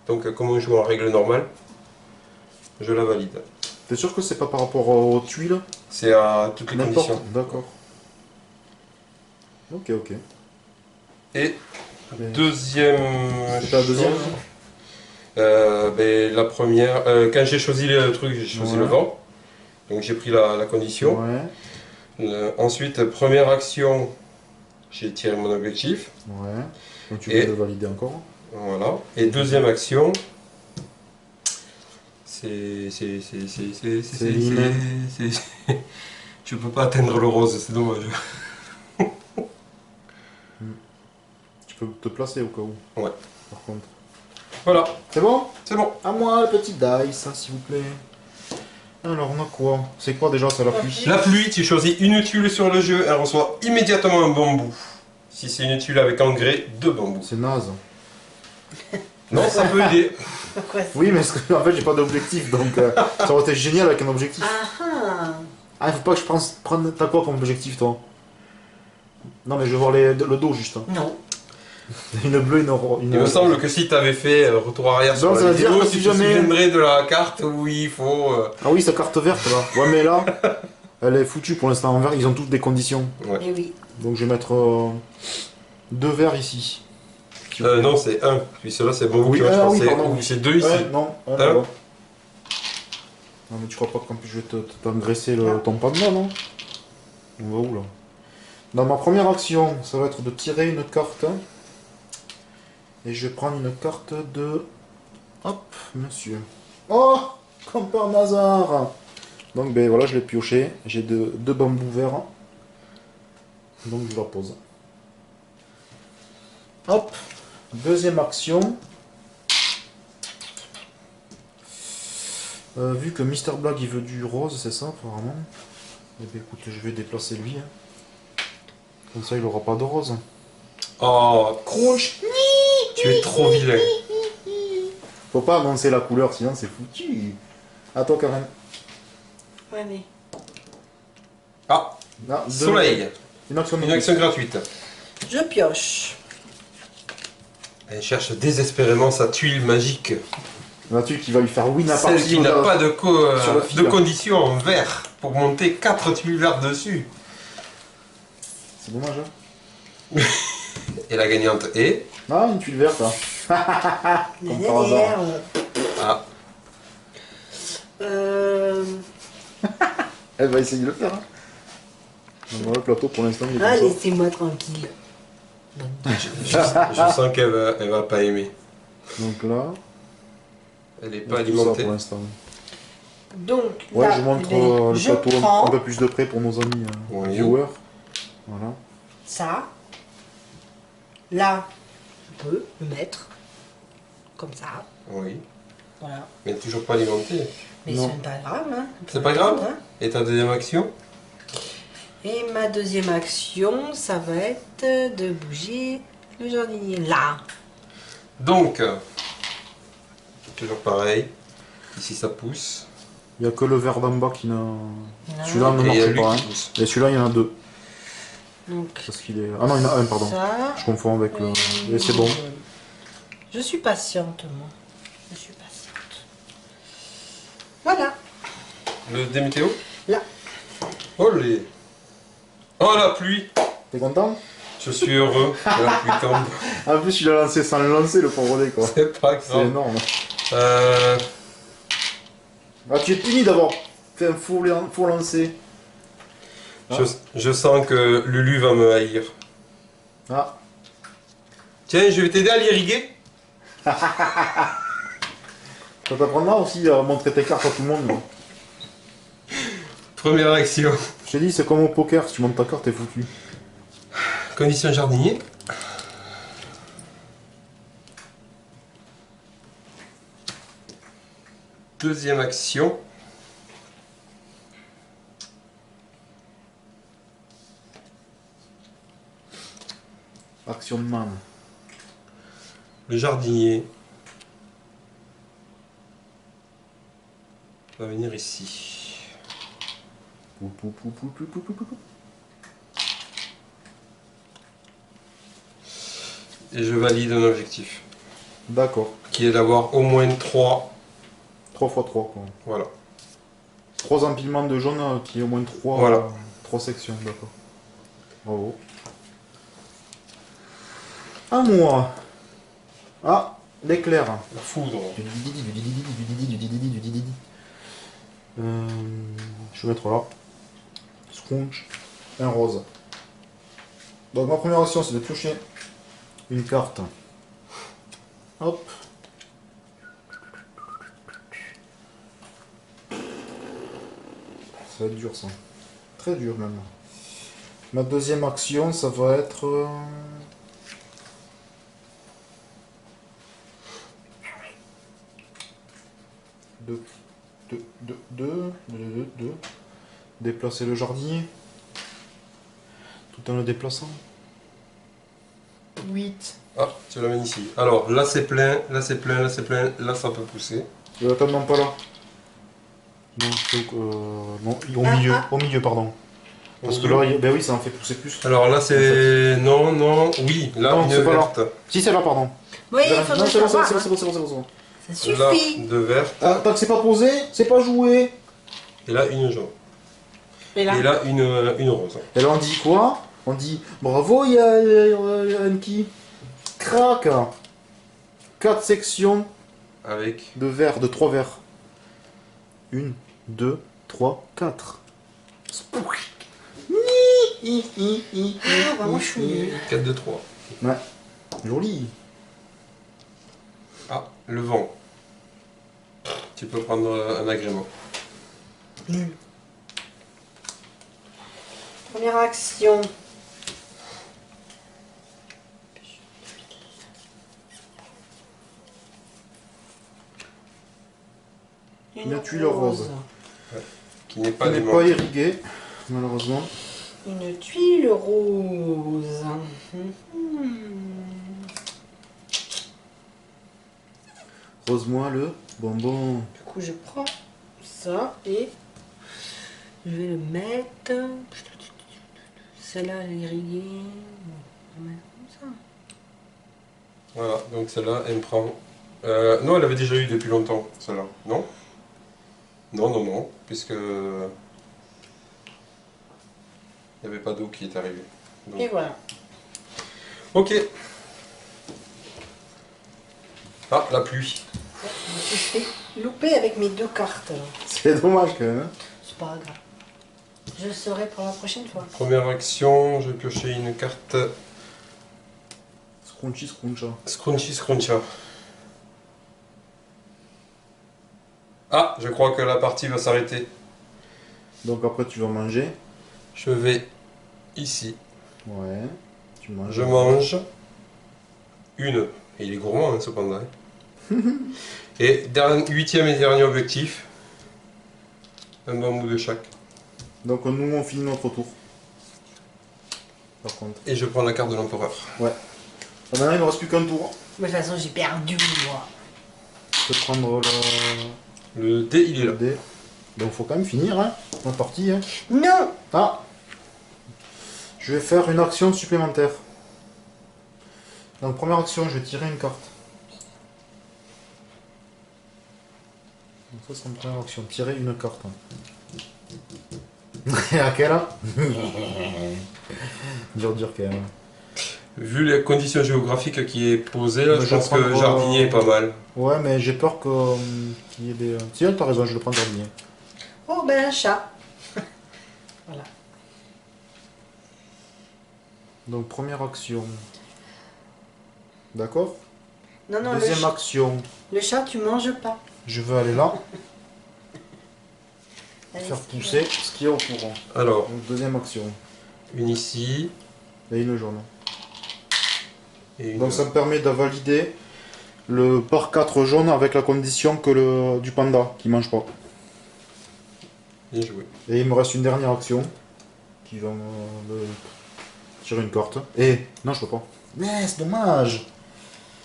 Speaker 2: Donc comme on joue en règle normale, je la valide.
Speaker 1: T'es sûr que c'est pas par rapport aux tuiles?
Speaker 2: C'est à toutes les
Speaker 1: N'importe.
Speaker 2: conditions.
Speaker 1: D'accord. Ok, ok.
Speaker 2: Et
Speaker 1: Mais-
Speaker 2: deuxième
Speaker 1: C'est la deuxième,
Speaker 2: chose, ben, la première, quand j'ai choisi le truc, j'ai choisi
Speaker 1: Ouais.
Speaker 2: le vent. Donc j'ai pris la condition.
Speaker 1: Ouais.
Speaker 2: Ensuite, première action, j'ai tiré mon objectif.
Speaker 1: Ouais. Donc tu
Speaker 2: Et-
Speaker 1: peux le valider encore.
Speaker 2: Voilà. Et deuxième action, c'est
Speaker 1: l'hymen.
Speaker 2: je peux pas atteindre le rose, c'est dommage.
Speaker 1: Tu peux te placer au cas où.
Speaker 2: Ouais.
Speaker 1: Par contre.
Speaker 2: Voilà,
Speaker 1: C'est bon?
Speaker 2: c'est bon.
Speaker 1: À moi, le petit dice, hein, s'il vous plaît. Alors, on a quoi? C'est quoi déjà? C'est la pluie.
Speaker 2: La pluie, tu choisis une tuile sur le jeu, elle reçoit immédiatement un bambou. Si c'est une tuile avec engrais, 2 bambous.
Speaker 1: C'est naze.
Speaker 2: Non, ça peut aider.
Speaker 3: Pourquoi ça?
Speaker 1: Oui, mais en fait, j'ai pas d'objectif, donc ça aurait été génial avec un objectif.
Speaker 3: Ah ah.
Speaker 1: Ah, il faut pas que je prenne. T'as quoi comme objectif, toi? Non, mais je veux voir le dos, juste. hein.
Speaker 3: Non.
Speaker 1: Une bleue, une
Speaker 2: Il me semble que si tu avais fait retour arrière sur
Speaker 1: Non, ça
Speaker 2: la
Speaker 1: veut dire
Speaker 2: vidéo,
Speaker 1: que
Speaker 2: tu
Speaker 1: si
Speaker 2: te
Speaker 1: jamais-
Speaker 2: souviendrais de la carte où il faut...
Speaker 1: Ah oui, sa carte verte, là. Ouais, mais là, elle est foutue pour l'instant en vert. Ils ont toutes des conditions.
Speaker 3: Eh oui.
Speaker 1: Donc, je vais mettre 2 verts ici.
Speaker 2: non, c'est 1. Puis cela, c'est bambou
Speaker 1: Oui,
Speaker 2: qui va, je
Speaker 1: ah
Speaker 2: pense.
Speaker 1: oui,
Speaker 2: C'est-
Speaker 1: pardon.
Speaker 2: ou c'est 2 ici.
Speaker 1: Ouais, non, un,
Speaker 2: Un.
Speaker 1: là-bas. Non, mais tu crois pas qu'en plus je vais t'engraisser ton panda, non? On va où, là? Dans ma première action, ça va être de tirer une carte. Et je vais prendre une carte de... Hop, monsieur. Oh, comme par hasard. Donc, ben voilà, je l'ai pioché. J'ai deux bambous verts. Donc, je la pose. Hop, deuxième action. Vu que Mister Black il veut du rose, c'est ça apparemment. Eh bien écoute, je vais déplacer lui. hein. Comme ça il aura pas de rose.
Speaker 2: Oh, crunch. Tu es trop vilain.
Speaker 1: Faut pas annoncer la couleur, sinon c'est foutu. À toi Karen.
Speaker 3: Ouais, mais.
Speaker 2: Ah,
Speaker 1: Ah, deux-
Speaker 2: soleil.
Speaker 1: Une action de
Speaker 2: Une
Speaker 1: plus.
Speaker 2: action gratuite.
Speaker 3: Je pioche.
Speaker 2: Elle cherche désespérément sa tuile magique.
Speaker 1: Là-dessus qui va lui faire win à
Speaker 2: Celle
Speaker 1: partir
Speaker 2: qui n'a pas de,
Speaker 1: sur le fil.
Speaker 2: de condition en vert pour monter 4 tuiles vertes dessus.
Speaker 1: C'est dommage hein.
Speaker 2: Et la gagnante est...
Speaker 1: Ah, une tuile verte là. Comme par hasard.
Speaker 2: Ah,
Speaker 1: Elle va essayer de le faire. Hein. Donc, voilà, le plateau pour l'instant il est
Speaker 3: Ah,
Speaker 1: comme ça.
Speaker 3: laissez-moi tranquille.
Speaker 2: je sens qu'elle va pas aimer.
Speaker 1: Donc là,
Speaker 2: Elle est
Speaker 1: il y
Speaker 2: pas
Speaker 1: a tout ça
Speaker 2: alimentée.
Speaker 1: pour l'instant.
Speaker 3: Donc,
Speaker 1: Ouais,
Speaker 3: là,
Speaker 1: je montre
Speaker 3: eh bien,
Speaker 1: le
Speaker 3: je
Speaker 1: plateau
Speaker 3: prends
Speaker 1: un peu plus de près pour nos amis
Speaker 2: Oui.
Speaker 1: viewers. Voilà.
Speaker 3: ça. Là, je peux le mettre. Comme ça.
Speaker 2: Oui,
Speaker 3: Voilà.
Speaker 2: mais toujours pas alimentée.
Speaker 3: Mais
Speaker 1: Non.
Speaker 3: c'est pas grave, hein.
Speaker 2: C'est pas grave.
Speaker 3: Hein.
Speaker 2: Et ta deuxième action?
Speaker 3: Et ma deuxième action, ça va être de bouger le jardinier là.
Speaker 2: Donc, toujours pareil. Ici ça pousse.
Speaker 1: Il n'y a que le vert d'en bas qui n'a.
Speaker 3: Là.
Speaker 1: Celui-là ne
Speaker 2: Et il y a
Speaker 1: marche
Speaker 2: lui
Speaker 1: pas.
Speaker 2: qui
Speaker 1: Hein.
Speaker 2: pousse.
Speaker 1: Et celui-là, il y en a deux.
Speaker 3: Donc,
Speaker 1: Parce qu'il est. Ah non, il y en a un, pardon.
Speaker 3: ça.
Speaker 1: Je confonds avec le. Et c'est bon.
Speaker 3: Je suis patiente, moi. Je suis patiente. Voilà.
Speaker 2: Le démétéo?
Speaker 3: Là.
Speaker 2: Oh les... Oh la pluie!
Speaker 1: T'es content?
Speaker 2: Je suis heureux que la pluie tombe.
Speaker 1: En plus, il a lancé sans le lancer, le pauvre dé, quoi.
Speaker 2: C'est pas
Speaker 1: C'est
Speaker 2: grave.
Speaker 1: énorme.
Speaker 2: Euh,
Speaker 1: Ah, tu es puni d'avoir fait un faux lancer.
Speaker 2: je sens que Lulu va me haïr.
Speaker 1: Ah.
Speaker 2: Tiens, je vais t'aider à l'irriguer.
Speaker 1: Ça t'apprendra aussi à montrer tes cartes à tout le monde. Moi.
Speaker 2: Première action.
Speaker 1: Je t'ai dit, c'est comme au poker, si tu montes ta carte, t'es foutu.
Speaker 2: Condition jardinier. Deuxième action.
Speaker 1: Action de man.
Speaker 2: Le jardinier va venir ici.
Speaker 1: Pou, pou, pou, pou, pou, pou, pou, pou.
Speaker 2: Et je valide un objectif.
Speaker 1: D'accord.
Speaker 2: Qui est d'avoir au moins 3.
Speaker 1: 3 x 3, quoi.
Speaker 2: Voilà.
Speaker 1: 3 empilements de jaune qui est au moins 3,
Speaker 2: Voilà.
Speaker 1: 3 sections, d'accord. Bravo. À moi. Ah, l'éclair.
Speaker 2: La foudre.
Speaker 1: Du didi. Je vais mettre là. Scrunch. Un rose. Donc ma première action c'est de piocher une carte. Hop. Ça va être dur ça. Très dur même. Ma deuxième action ça va être... Deux. Déplacer le jardinier. Tout en le déplaçant. 8.
Speaker 2: Ah, tu l'amènes ici. Alors là c'est plein, là c'est plein, là c'est plein, là ça peut pousser.
Speaker 1: Attends, non, pas là. Non, non, au milieu, pardon. Parce que là, ben oui, ça en fait pousser plus.
Speaker 2: Alors là c'est... Non, non, oui, là
Speaker 1: Non,
Speaker 2: une
Speaker 1: c'est pas là.
Speaker 2: verte.
Speaker 1: Si, c'est là, pardon.
Speaker 3: Oui, il
Speaker 1: Non,
Speaker 3: faudrait
Speaker 1: c'est bon,
Speaker 3: savoir.
Speaker 1: c'est bon, c'est bon.
Speaker 3: Ça
Speaker 2: Là,
Speaker 3: suffit.
Speaker 2: deux vertes.
Speaker 1: Ah, tant que c'est pas posé, c'est pas joué.
Speaker 2: Et là une jaune.
Speaker 3: Et là,
Speaker 2: Et là une rose.
Speaker 1: Et là, on dit quoi? On dit bravo, il y a Anki. Crac. 4 sections
Speaker 2: Avec...
Speaker 1: de verre, de 3 verres. 1, 2, 3, 4.
Speaker 3: ah, vraiment, je suis nulle.
Speaker 2: 4 de 3.
Speaker 1: Ouais, joli.
Speaker 2: Ah, le vent. Tu peux prendre un agrément.
Speaker 3: Nul. Première action.
Speaker 1: Une tuile rose.
Speaker 2: Qui n'est pas
Speaker 1: Qui n'est
Speaker 2: des
Speaker 1: pas
Speaker 2: manques.
Speaker 1: irrigué, malheureusement.
Speaker 3: Une tuile rose.
Speaker 1: Rose-moi le bonbon.
Speaker 3: Du coup, je prends ça et je vais le mettre. Celle-là, elle est irriguée. On va mettre comme ça.
Speaker 2: Voilà, donc celle-là, elle me prend... non, elle avait déjà eu depuis longtemps, celle-là. Non? Non, puisque... Il n'y avait pas d'eau qui est arrivée. Donc-
Speaker 3: Et voilà.
Speaker 2: Ok. Ah, la pluie.
Speaker 3: Je me suis fait louper avec mes deux cartes. Alors.
Speaker 1: C'est dommage quand même. Hein.
Speaker 3: C'est pas grave. Je le saurai pour la prochaine fois.
Speaker 2: Première action, je vais piocher une carte
Speaker 1: Scruncha.
Speaker 2: Scruncha. Ah, je crois que la partie va s'arrêter.
Speaker 1: Donc après tu vas manger.
Speaker 2: Je vais ici.
Speaker 1: Ouais. Tu manges.
Speaker 2: Je mange une. Et il est gourmand, hein, cependant. Hein. Et huitième et dernier objectif. Un bambou de chaque.
Speaker 1: Donc nous on finit notre tour. Par contre.
Speaker 2: Et je prends la carte de l'empereur.
Speaker 1: Ouais. Ah, maintenant il ne reste plus qu'un tour.
Speaker 3: Mais de toute façon, j'ai perdu, moi.
Speaker 1: Je vais prendre
Speaker 2: Le dé, il est là.
Speaker 1: le dé. Donc il faut quand même finir hein, la partie. Hein.
Speaker 3: Non.
Speaker 1: Ah. Je vais faire une action supplémentaire. Donc première action, je vais tirer une carte. Donc ça c'est une première action, tirer une carte. Et à quelle là? Dur quand même.
Speaker 2: Vu les conditions géographiques qui est posées, là,
Speaker 1: Mais
Speaker 2: je pense
Speaker 1: vais
Speaker 2: que
Speaker 1: prendre,
Speaker 2: jardinier est pas mal.
Speaker 1: Ouais mais j'ai peur qu'il y ait des... Si t'as raison, je le prends jardinier.
Speaker 3: Oh, ben un chat. Voilà.
Speaker 1: Donc première action. D'accord.
Speaker 3: Non, non,
Speaker 1: Deuxième action,
Speaker 3: le chat, tu manges pas.
Speaker 1: je veux aller là,
Speaker 3: Allez,
Speaker 1: faire
Speaker 3: c'est
Speaker 1: pousser ce qui est au courant.
Speaker 2: Alors,
Speaker 1: Donc deuxième action.
Speaker 2: une ici
Speaker 1: Et une jaune.
Speaker 2: et une.
Speaker 1: Donc ça me permet de valider le par 4 jaune avec la condition que du panda qui mange pas.
Speaker 2: Bien joué.
Speaker 1: Et il me reste une dernière action qui va tirer une carte. Et non, je peux pas. Mais c'est dommage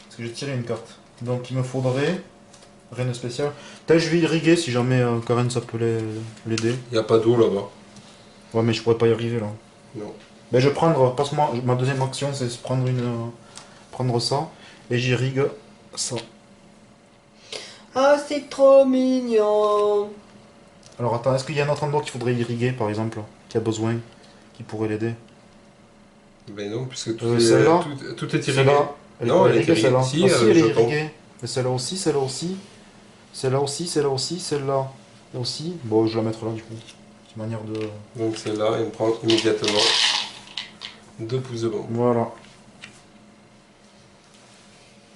Speaker 1: parce que j'ai tiré une carte. Donc il me faudrait rien de spécial. Peut-être je vais irriguer si jamais Karen ça peut l'aider.
Speaker 2: Il n'y a pas d'eau là-bas.
Speaker 1: Ouais, mais je pourrais pas y arriver là.
Speaker 2: Non.
Speaker 1: Ben je vais prendre, passe-moi, ma deuxième action c'est prendre prendre ça et j'irrigue ça.
Speaker 3: Oh, c'est trop mignon.
Speaker 1: Alors attends, est-ce qu'il y a un autre endroit qu'il faudrait irriguer par exemple, qui a besoin, qui pourrait l'aider?
Speaker 2: Ben non, puisque
Speaker 1: celle-là
Speaker 2: tout est irrigué.
Speaker 1: Celle-là, elle est
Speaker 2: Non,
Speaker 1: pas
Speaker 2: elle est
Speaker 1: irriguée, celle-là.
Speaker 2: irriguée. Si,
Speaker 1: Ah, si,
Speaker 2: le
Speaker 1: elle est
Speaker 2: jeton.
Speaker 1: irriguée. Mais celle-là aussi, celle-là aussi. Celle-là aussi, celle-là aussi, celle-là aussi. Bon, je vais la mettre là du coup. C'est une manière de...
Speaker 2: Donc celle-là, il me prend immédiatement 2 pouces de bombe.
Speaker 1: Voilà.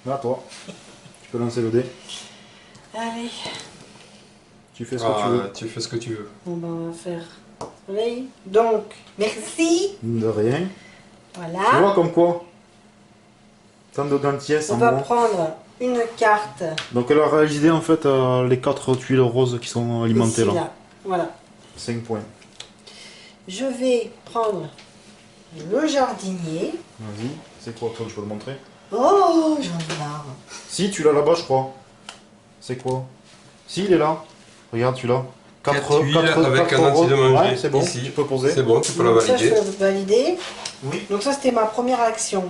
Speaker 1: Là, toi. Tu peux lancer le dé.
Speaker 3: Allez.
Speaker 1: Tu fais ce que tu veux.
Speaker 2: Tu fais ce que tu veux.
Speaker 3: Bon, ben, on va faire. Allez. Donc, merci.
Speaker 1: De rien. Tu
Speaker 3: Voilà.
Speaker 1: vois comme quoi tant de gentillesse
Speaker 3: On
Speaker 1: en
Speaker 3: va
Speaker 1: moi.
Speaker 3: prendre une carte.
Speaker 1: Donc elle a réalisé en fait les 4 tuiles roses qui sont alimentées
Speaker 3: Ici,
Speaker 1: là.
Speaker 3: là. Voilà.
Speaker 1: 5 points.
Speaker 3: Je vais prendre le jardinier.
Speaker 1: Vas-y. C'est quoi toi, je peux le montrer?
Speaker 3: Oh, j'en ai marre.
Speaker 1: Si, tu l'as là-bas je crois. C'est quoi? Si, il est là. Regarde, tu l'as.
Speaker 2: 4 tuiles avec un entier de manger.
Speaker 1: Ouais, c'est bon,
Speaker 2: Ici.
Speaker 1: tu peux poser.
Speaker 2: C'est bon, tu peux la
Speaker 3: Donc ça, je
Speaker 2: valider.
Speaker 3: peux valider.
Speaker 1: Oui.
Speaker 3: Donc ça, c'était ma première action.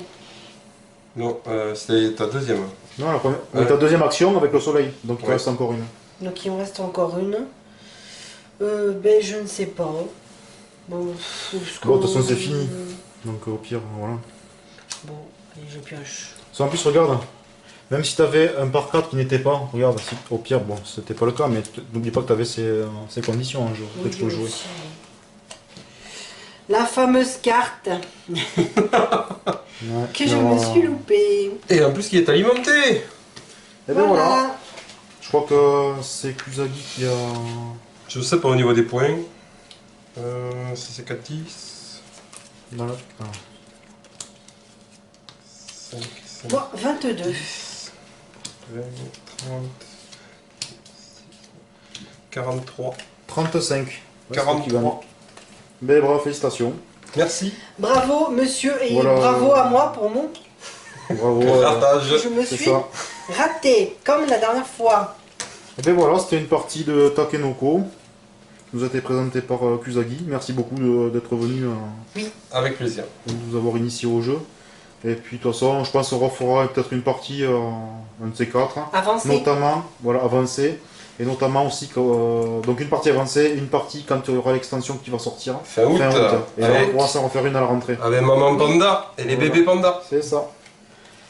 Speaker 2: Non, c'était ta deuxième.
Speaker 1: Non, la première.
Speaker 2: Ouais.
Speaker 1: Ta deuxième action avec le soleil. Donc il te
Speaker 2: Ouais.
Speaker 1: reste encore une.
Speaker 3: Donc il me reste encore une. Ben, je ne sais pas. Bon,
Speaker 1: Bon, de toute façon, c'est fini. Donc au pire, voilà.
Speaker 3: Bon, allez, je pioche.
Speaker 1: Ça, en plus, regarde. Même si tu avais un par 4 qui n'était pas, regarde, si, au pire, bon, c'était pas le cas, mais n'oublie pas que tu avais ces conditions un jour,
Speaker 3: Oui,
Speaker 1: que tu peux jouer.
Speaker 3: aussi. La fameuse carte
Speaker 1: Ouais.
Speaker 3: que je me suis loupée.
Speaker 2: Et en plus, qui est alimenté.
Speaker 1: Et bien voilà. Je crois que c'est Kusagi qui a.
Speaker 2: Je sais pas au niveau des points. Si c'est 4, 10.
Speaker 1: Dans le... ah.
Speaker 2: 5, 5,
Speaker 3: Bon, 22.
Speaker 2: 20, 30, 43.
Speaker 1: 35. Ouais, c'est toi qui
Speaker 2: 43.
Speaker 1: gagne. Ben bravo, félicitations.
Speaker 2: Merci.
Speaker 3: Bravo, monsieur, et
Speaker 1: Voilà.
Speaker 3: bravo à moi pour mon.
Speaker 1: Bravo.
Speaker 2: Ratage.
Speaker 3: Je me
Speaker 1: c'est
Speaker 3: suis
Speaker 1: ça.
Speaker 3: ratée, comme la dernière fois.
Speaker 1: Et bien voilà, c'était une partie de Takenoko. Qui nous a été présentée par Kusagi. Merci beaucoup d'être venu
Speaker 2: Avec plaisir.
Speaker 1: nous avoir initié au jeu. Et puis de toute façon, je pense qu'on refera peut-être une partie, un de ces 4.
Speaker 3: Avancez.
Speaker 1: Notamment, voilà, avancée. Et notamment aussi, donc une partie avancée, une partie quand il y aura l'extension qui va sortir.
Speaker 2: Fin août.
Speaker 1: Et là, on
Speaker 2: Avec,
Speaker 1: pourra s'en refaire une à la rentrée.
Speaker 2: avec maman panda et les
Speaker 1: Voilà.
Speaker 2: bébés pandas.
Speaker 1: C'est ça.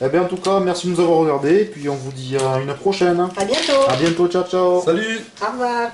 Speaker 1: Eh bien, en tout cas, merci de nous avoir regardés. Et puis, on vous dit à une prochaine.
Speaker 3: À bientôt.
Speaker 1: À bientôt, ciao, ciao.
Speaker 2: Salut.
Speaker 3: Au revoir.